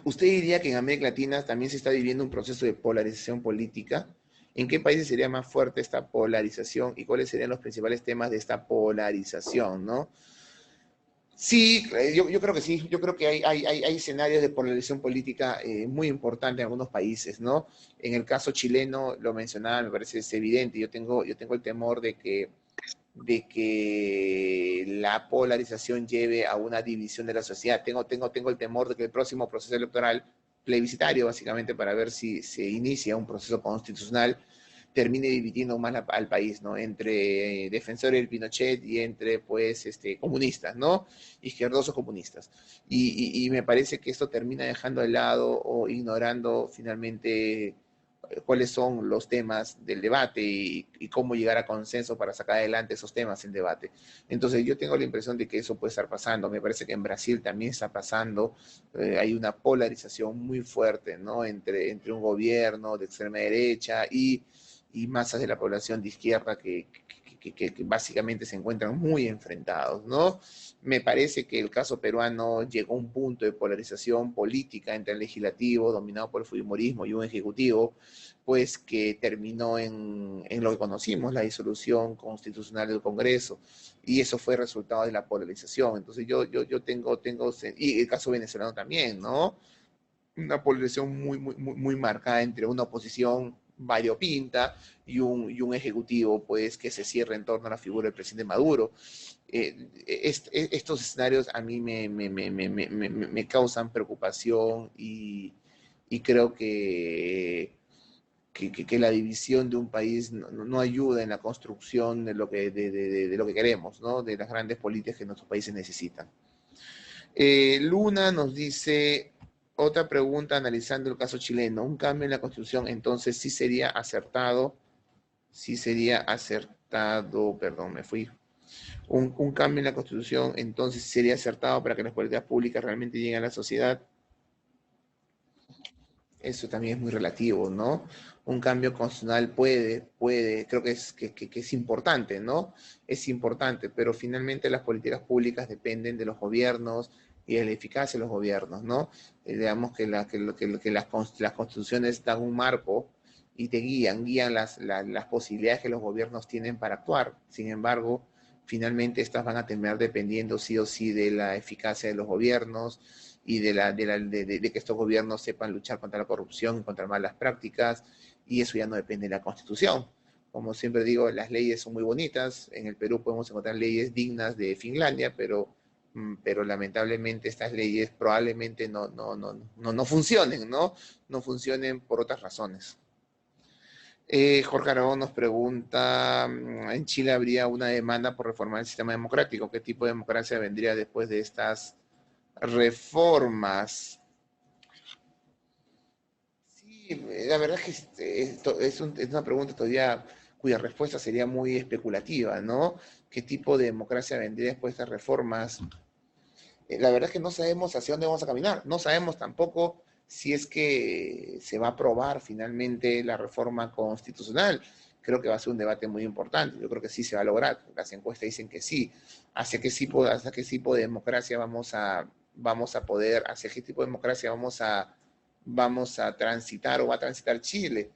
¿usted diría que en América Latina también se está viviendo un proceso de polarización política? ¿En qué países sería más fuerte esta polarización y cuáles serían los principales temas de esta polarización, ¿no? Sí, yo creo que sí. Yo creo que hay escenarios de polarización política muy importantes en algunos países, ¿no? En el caso chileno, lo mencionaba, me parece es evidente. Yo tengo el temor de que la polarización lleve a una división de la sociedad. Tengo el temor de que el próximo proceso electoral, plebiscitario, básicamente, para ver si se inicia un proceso constitucional, termine dividiendo más al país, ¿no? Entre defensores del Pinochet y entre, pues, comunistas, ¿no? Izquierdosos comunistas. Y me parece que esto termina dejando de lado o ignorando finalmente cuáles son los temas del debate y cómo llegar a consenso para sacar adelante esos temas en debate. Entonces yo tengo la impresión de que eso puede estar pasando. Me parece que en Brasil también está pasando. Hay una polarización muy fuerte, ¿no? Entre un gobierno de extrema derecha y masas de la población de izquierda que básicamente se encuentran muy enfrentados, ¿no? Me parece que el caso peruano llegó a un punto de polarización política entre el legislativo, dominado por el fujimorismo, y un ejecutivo, pues, que terminó en lo que conocimos, la disolución constitucional del Congreso, y eso fue resultado de la polarización. Entonces yo tengo, y el caso venezolano también, ¿no? Una polarización muy marcada entre una oposición variopinta y un ejecutivo, pues, que se cierra en torno a la figura del presidente Maduro. Estos escenarios a mí me causan preocupación y creo que la división de un país no ayuda en la construcción de lo que queremos, ¿no? De las grandes políticas que nuestros países necesitan. Luna nos dice, otra pregunta analizando el caso chileno, un cambio en la constitución, entonces sí sería acertado, perdón, me fui. Un cambio en la constitución, entonces sería acertado para que las políticas públicas realmente lleguen a la sociedad. Eso también es muy relativo, ¿no? Un cambio constitucional creo que es importante, ¿no? Es importante, pero finalmente las políticas públicas dependen de los gobiernos y de la eficacia de los gobiernos, ¿no? Digamos que las constituciones dan un marco y te guían las posibilidades que los gobiernos tienen para actuar. Sin embargo, finalmente estas van a terminar dependiendo sí o sí de la eficacia de los gobiernos y de que estos gobiernos sepan luchar contra la corrupción, contra malas prácticas, y eso ya no depende de la Constitución. Como siempre digo, las leyes son muy bonitas. En el Perú podemos encontrar leyes dignas de Finlandia, pero lamentablemente estas leyes probablemente no funcionen, ¿no? No funcionen por otras razones. Jorge Aragón nos pregunta, ¿en Chile habría una demanda por reformar el sistema democrático? ¿Qué tipo de democracia vendría después de estas reformas? Sí, la verdad es que es una pregunta todavía cuya respuesta sería muy especulativa, ¿no? ¿Qué tipo de democracia vendría después de estas reformas? La verdad es que no sabemos hacia dónde vamos a caminar. No sabemos tampoco si es que se va a aprobar finalmente la reforma constitucional. Creo que va a ser un debate muy importante. Yo creo que sí se va a lograr. Las encuestas dicen que sí. Hacia qué tipo de democracia vamos a poder, hacia qué tipo de democracia vamos a transitar o va a transitar Chile?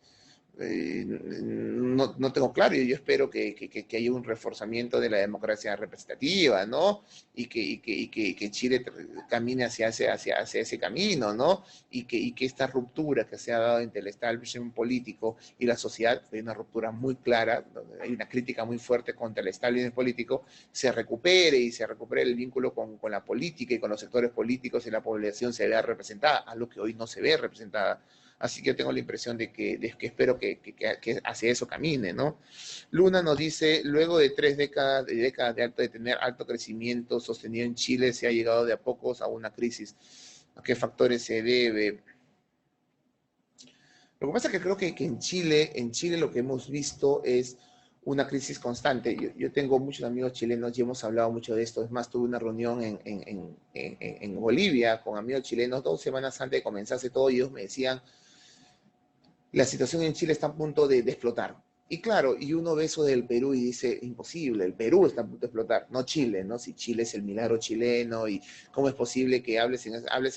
No tengo claro, y yo espero que haya un reforzamiento de la democracia representativa, ¿no? Que Chile camine hacia ese camino, ¿no? Que esta ruptura que se ha dado entre el establishment político y la sociedad, hay una ruptura muy clara, donde hay una crítica muy fuerte contra el establishment político, se recupere y se recupere el vínculo con la política y con los sectores políticos y la población se vea representada, algo que hoy no se ve representada. Así que yo tengo la impresión de que espero que hacia eso camine, ¿no? Luna nos dice, luego de 3 décadas de tener alto crecimiento sostenido en Chile, se ha llegado de a pocos a una crisis. ¿A qué factores se debe? Lo que pasa es que creo que en Chile lo que hemos visto es una crisis constante. Yo tengo muchos amigos chilenos y hemos hablado mucho de esto. Es más, tuve una reunión en Bolivia con amigos chilenos 2 semanas antes de comenzarse todo y ellos me decían, la situación en Chile está a punto de explotar. Y claro, y uno ve eso del Perú y dice, imposible, el Perú está a punto de explotar, no Chile, ¿no? Si Chile es el milagro chileno y cómo es posible que hables en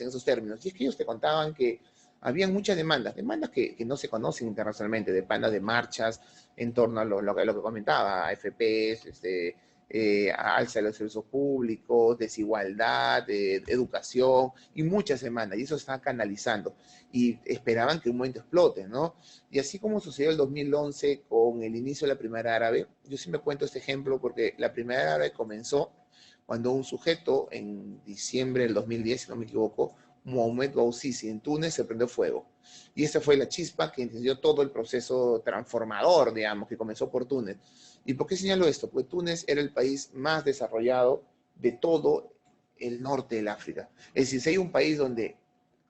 esos términos. Y es que ellos te contaban que habían muchas demandas que no se conocen internacionalmente, demandas de marchas en torno a lo que comentaba, AFPs, alza de los servicios públicos, desigualdad, educación y muchas demandas. Y eso se está canalizando y esperaban que un momento explote, ¿no? Y así como sucedió el 2011 con el inicio de la Primavera Árabe, yo siempre cuento este ejemplo porque la Primavera Árabe comenzó cuando un sujeto en diciembre del 2010, si no me equivoco, Mohamed Bouazizi en Túnez se prendió fuego. Y esa fue la chispa que encendió todo el proceso transformador, digamos, que comenzó por Túnez. ¿Y por qué señalo esto? Pues Túnez era el país más desarrollado de todo el norte del África. Es decir, si hay un país donde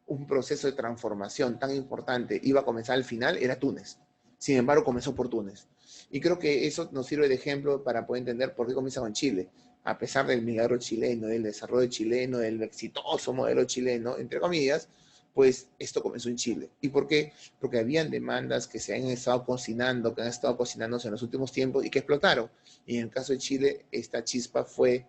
un proceso de transformación tan importante iba a comenzar al final, era Túnez. Sin embargo, comenzó por Túnez. Y creo que eso nos sirve de ejemplo para poder entender por qué comienza con Chile. A pesar del milagro chileno, del desarrollo chileno, del exitoso modelo chileno, entre comillas, pues esto comenzó en Chile. ¿Y por qué? Porque habían demandas que se han estado cocinando, que han estado cocinándose en los últimos tiempos y que explotaron. Y en el caso de Chile, esta chispa fue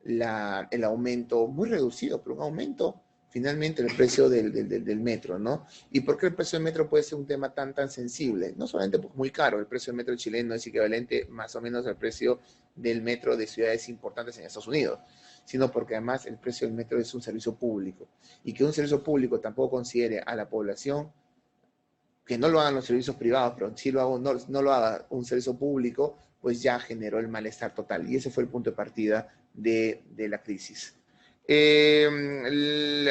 el aumento muy reducido, pero un aumento finalmente el precio del metro, ¿no? ¿Y por qué el precio del metro puede ser un tema tan sensible? No solamente porque es muy caro, el precio del metro chileno es equivalente más o menos al precio del metro de ciudades importantes en Estados Unidos, sino porque además el precio del metro es un servicio público y que un servicio público tampoco considere a la población, que no lo hagan los servicios privados, pero si lo hago, no lo haga un servicio público, pues ya generó el malestar total. Y ese fue el punto de partida de la crisis.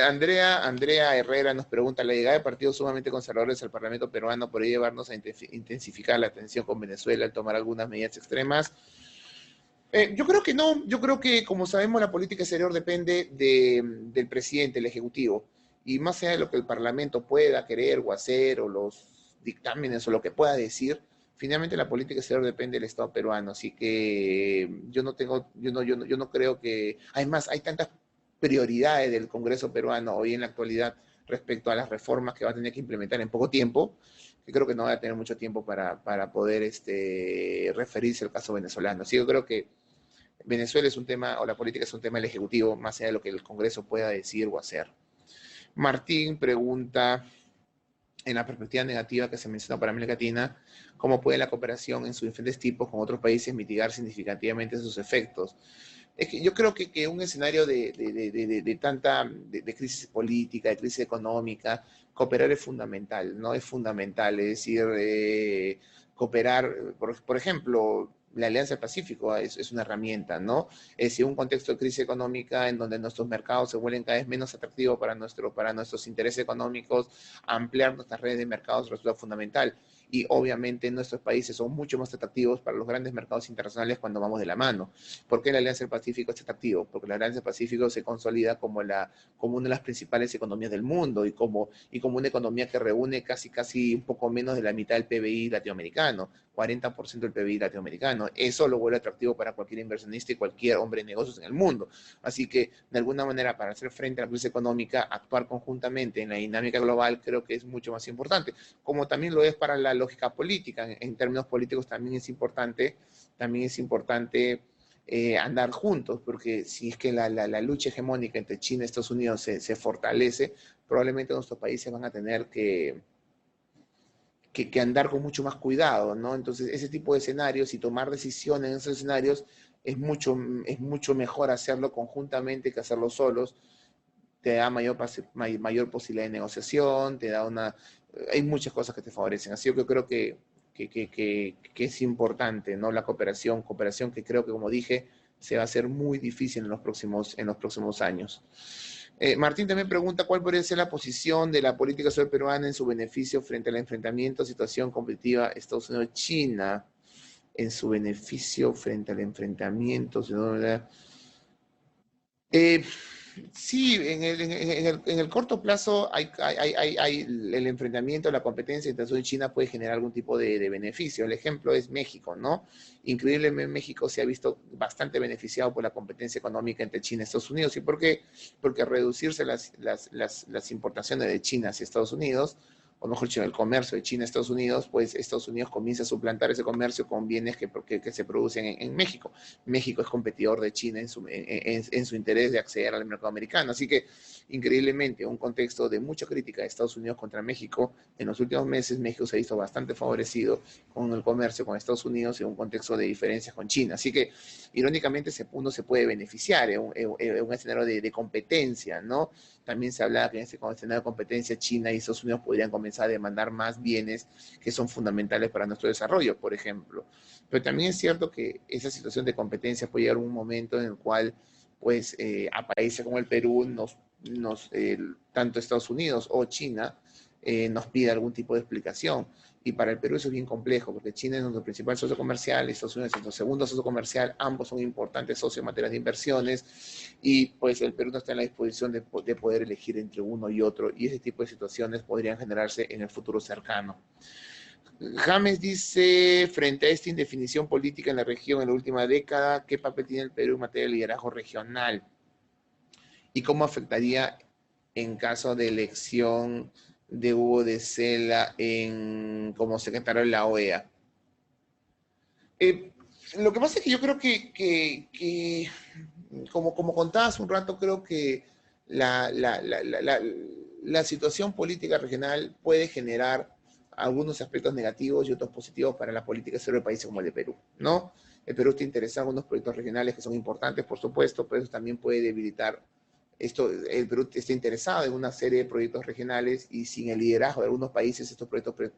Andrea Herrera nos pregunta, ¿la llegada de partidos sumamente conservadores al Parlamento peruano podría llevarnos a intensificar la tensión con Venezuela al tomar algunas medidas extremas? Yo creo que no, yo creo que como sabemos la política exterior depende del presidente, el ejecutivo, y más allá de lo que el Parlamento pueda querer o hacer, o los dictámenes o lo que pueda decir, finalmente la política exterior depende del Estado peruano, así que yo no creo que, además hay tantas prioridades del Congreso peruano hoy en la actualidad respecto a las reformas que va a tener que implementar en poco tiempo, que creo que no va a tener mucho tiempo para poder referirse al caso venezolano. Así que yo creo que Venezuela es un tema, o la política es un tema del Ejecutivo, más allá de lo que el Congreso pueda decir o hacer. Martín pregunta, en la perspectiva negativa que se menciona para América Latina, ¿cómo puede la cooperación en sus diferentes tipos con otros países mitigar significativamente sus efectos? Es que yo creo que un escenario de crisis política, de crisis económica, cooperar es fundamental, ¿no? Es fundamental, es decir, cooperar, por ejemplo, la Alianza del Pacífico es una herramienta, ¿no? Es decir, un contexto de crisis económica en donde nuestros mercados se vuelven cada vez menos atractivos para nuestros intereses económicos, ampliar nuestras redes de mercados resulta fundamental. y obviamente nuestros países son mucho más atractivos para los grandes mercados internacionales cuando vamos de la mano. ¿Por qué la Alianza del Pacífico es atractivo? Porque la Alianza del Pacífico se consolida como una de las principales economías del mundo y como una economía que reúne casi un poco menos de la mitad del PBI latinoamericano, 40% del PBI latinoamericano. Eso lo vuelve atractivo para cualquier inversionista y cualquier hombre de negocios en el mundo. Así que, de alguna manera, para hacer frente a la crisis económica, actuar conjuntamente en la dinámica global creo que es mucho más importante, como también lo es para la lógica política. En términos políticos también es importante andar juntos, porque si es que la lucha hegemónica entre China y Estados Unidos se fortalece, probablemente nuestros países van a tener que andar con mucho más cuidado, ¿no? Entonces, ese tipo de escenarios y tomar decisiones en esos escenarios es mucho mejor hacerlo conjuntamente que hacerlo solos. Te da mayor posibilidad de negociación, hay muchas cosas que te favorecen. Así que yo creo que es importante, ¿no? La cooperación que creo que, como dije, se va a hacer muy difícil en los próximos años. Martín también pregunta cuál podría ser la posición de la política social peruana en su beneficio frente al enfrentamiento, situación competitiva Estados Unidos-China, en su beneficio frente al enfrentamiento. Eh, sí, en el corto plazo el enfrentamiento, la competencia entre Estados Unidos y China puede generar algún tipo de beneficio. El ejemplo es México, ¿no? Increíblemente México se ha visto bastante beneficiado por la competencia económica entre China y Estados Unidos. ¿Y por qué? Porque reducirse las importaciones de China hacia Estados Unidos, o mejor dicho, el comercio de China a Estados Unidos, pues Estados Unidos comienza a suplantar ese comercio con bienes que se producen en México. México es competidor de China en su interés de acceder al mercado americano. Así que, increíblemente, un contexto de mucha crítica de Estados Unidos contra México, en los últimos meses México se ha visto bastante favorecido con el comercio con Estados Unidos en un contexto de diferencias con China. Así que, irónicamente, uno se puede beneficiar en un escenario de competencia, ¿no? También se hablaba que en ese escenario de competencia China y Estados Unidos podrían comenzar a demandar más bienes que son fundamentales para nuestro desarrollo, por ejemplo. Pero también es cierto que esa situación de competencia puede llegar a un momento en el cual, pues, a países como el Perú, tanto Estados Unidos o China, nos pide algún tipo de explicación. Y para el Perú eso es bien complejo, porque China es nuestro principal socio comercial, Estados Unidos es nuestro segundo socio comercial, ambos son importantes socios en materia de inversiones, y pues el Perú no está en la disposición de poder elegir entre uno y otro, y ese tipo de situaciones podrían generarse en el futuro cercano. James dice, frente a esta indefinición política en la región en la última década, ¿qué papel tiene el Perú en materia de liderazgo regional? ¿Y cómo afectaría en caso de elección de Hugo de Sela como secretario de la OEA? Eh, lo que pasa es que yo creo como contabas un rato, creo que la situación política regional puede generar algunos aspectos negativos y otros positivos para la política exterior de países como el de Perú, ¿no? El Perú está interesado en algunos proyectos regionales que son importantes, por supuesto, pero eso también puede debilitar el Perú está interesado en una serie de proyectos regionales y sin el liderazgo de algunos países, estos proyectos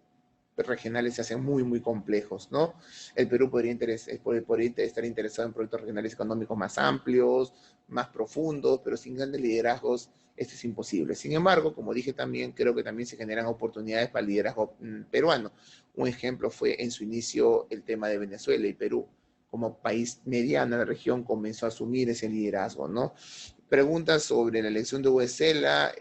regionales se hacen muy, muy complejos, ¿no? El Perú podría estar interesado en proyectos regionales económicos más amplios, más profundos, pero sin grandes liderazgos esto es imposible. Sin embargo, como dije también, creo que también se generan oportunidades para el liderazgo peruano. Un ejemplo fue en su inicio el tema de Venezuela y Perú. Como país mediano en la región comenzó a asumir ese liderazgo, ¿no? Preguntas sobre la elección de Huesela.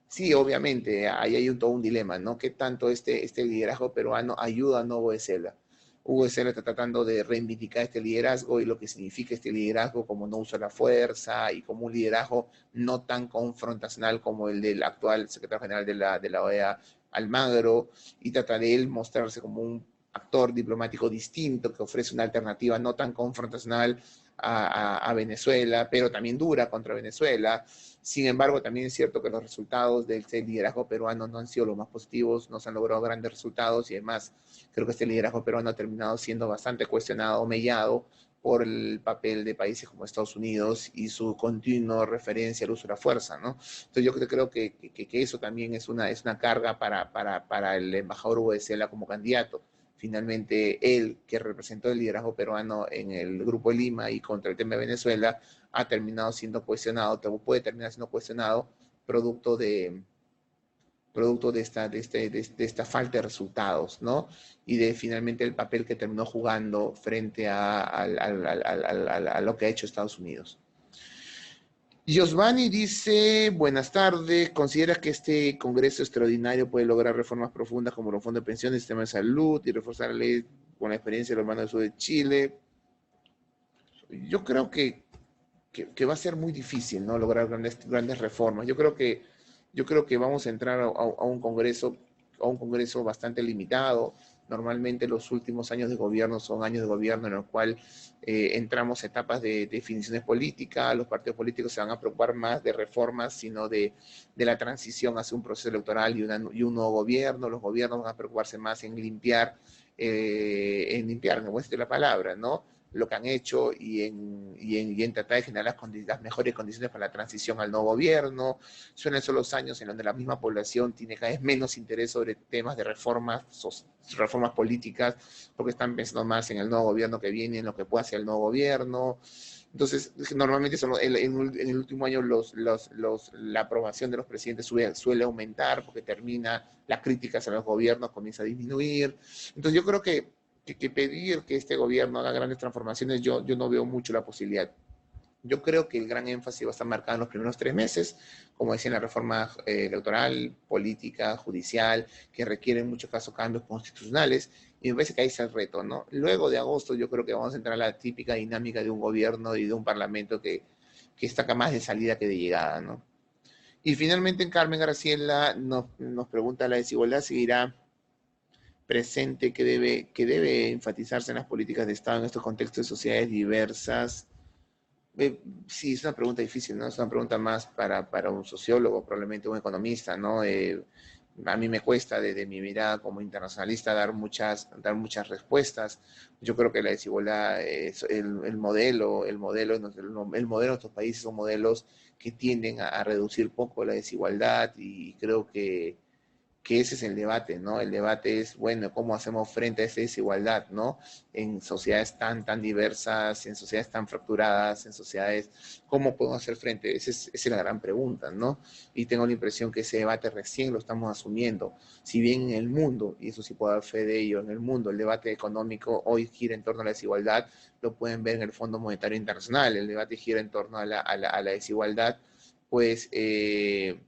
Sí, obviamente, ahí hay todo un dilema, ¿no? ¿Qué tanto este liderazgo peruano ayuda a Hugo de Sela? Hugo de Sela está tratando de reivindicar este liderazgo y lo que significa este liderazgo como no uso la fuerza y como un liderazgo no tan confrontacional como el del actual secretario general de la OEA, Almagro, y trata de él mostrarse como un actor diplomático distinto que ofrece una alternativa no tan confrontacional a Venezuela, pero también dura contra Venezuela. Sin embargo, también es cierto que los resultados del liderazgo peruano no han sido los más positivos, no se han logrado grandes resultados y además creo que este liderazgo peruano ha terminado siendo bastante cuestionado, mellado por el papel de países como Estados Unidos y su continua referencia al uso de la fuerza, ¿no? Entonces yo creo que eso también es una carga para el embajador Hugo de Sela como candidato. Finalmente, él, que representó el liderazgo peruano en el Grupo de Lima y contra el tema de Venezuela, ha terminado siendo cuestionado, puede terminar siendo cuestionado producto producto de esta falta de resultados, ¿no? Y de finalmente el papel que terminó jugando frente a lo que ha hecho Estados Unidos. Giovanni dice, buenas tardes, ¿considera que este Congreso extraordinario puede lograr reformas profundas como los fondos de pensiones, el sistema de salud y reforzar la ley con la experiencia de los hermanos del sur de Chile? Yo creo que va a ser muy difícil, ¿no? Lograr grandes reformas. Yo creo que vamos a entrar a un congreso bastante limitado. Normalmente los últimos años de gobierno son años de gobierno en los cuales entramos a etapas de definiciones políticas, los partidos políticos se van a preocupar más de reformas, sino de la transición hacia un proceso electoral y un nuevo gobierno. Los gobiernos van a preocuparse más en limpiar, no voy a decir la palabra, ¿no? Lo que han hecho y en tratar de generar las mejores condiciones para la transición al nuevo gobierno. Suelen ser los años en donde la misma población tiene cada vez menos interés sobre temas de reformas políticas, porque están pensando más en el nuevo gobierno que viene, en lo que puede hacer el nuevo gobierno. Entonces, normalmente en el último año la aprobación de los presidentes suele aumentar porque las críticas a los gobiernos comienza a disminuir. Entonces, yo creo que pedir que este gobierno haga grandes transformaciones, yo no veo mucho la posibilidad. Yo creo que el gran énfasis va a estar marcado en los primeros 3 meses, como decía, en la reforma electoral, política, judicial, que requieren en muchos casos cambios constitucionales, y me parece que ahí está el reto, ¿no? Luego de agosto yo creo que vamos a entrar a la típica dinámica de un gobierno y de un parlamento que está más de salida que de llegada, ¿no? Y finalmente Carmen Graciela nos pregunta, ¿la desigualdad seguirá presente que debe enfatizarse en las políticas de Estado en estos contextos de sociedades diversas? Sí, es una pregunta difícil, ¿no? Es una pregunta más para un sociólogo, probablemente un economista, ¿no? A mí me cuesta desde mi mirada como internacionalista dar muchas respuestas. Yo creo que la desigualdad, el modelo de nuestros países son modelos que tienden a reducir poco la desigualdad y creo que ese es el debate, ¿no? El debate es, bueno, ¿cómo hacemos frente a esa desigualdad, ¿no? En sociedades tan diversas, en sociedades tan fracturadas, en sociedades, ¿cómo podemos hacer frente? Esa es la gran pregunta, ¿no? Y tengo la impresión que ese debate recién lo estamos asumiendo. Si bien en el mundo, y eso sí puedo dar fe de ello, en el mundo el debate económico hoy gira en torno a la desigualdad, lo pueden ver en el Fondo Monetario Internacional, el debate gira en torno a la desigualdad, pues el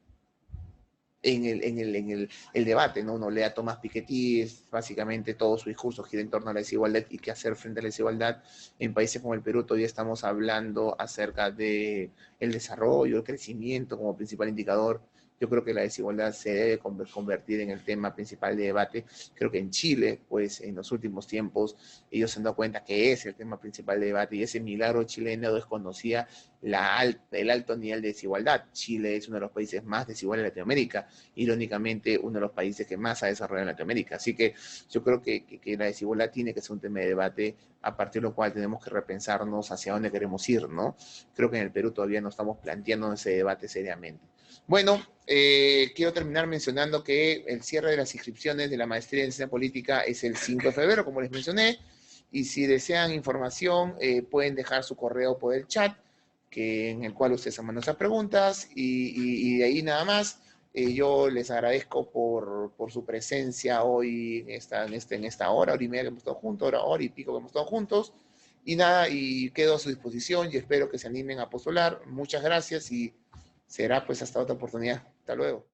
debate, ¿no? Uno lee a Tomás Piketty, básicamente todo su discurso gira en torno a la desigualdad y qué hacer frente a la desigualdad. En países como el Perú todavía estamos hablando acerca de el desarrollo, el crecimiento como principal indicador. Yo creo que la desigualdad se debe convertir en el tema principal de debate. Creo que en Chile, pues en los últimos tiempos, ellos se han dado cuenta que es el tema principal de debate y ese milagro chileno desconocía el alto nivel de desigualdad. Chile es uno de los países más desiguales de Latinoamérica, irónicamente uno de los países que más ha desarrollado en Latinoamérica. Así que yo creo que la desigualdad tiene que ser un tema de debate a partir de lo cual tenemos que repensarnos hacia dónde queremos ir, ¿no? Creo que en el Perú todavía no estamos planteando ese debate seriamente. Bueno, quiero terminar mencionando que el cierre de las inscripciones de la maestría en ciencia política es el 5 de febrero, como les mencioné, y si desean información pueden dejar su correo por el chat, en el cual ustedes mandan esas preguntas, y de ahí nada más. Yo les agradezco por su presencia hoy en esta hora y media que hemos estado juntos, hora y pico que hemos estado juntos. Y nada, y quedo a su disposición y espero que se animen a postular. Muchas gracias y será pues hasta otra oportunidad. Hasta luego.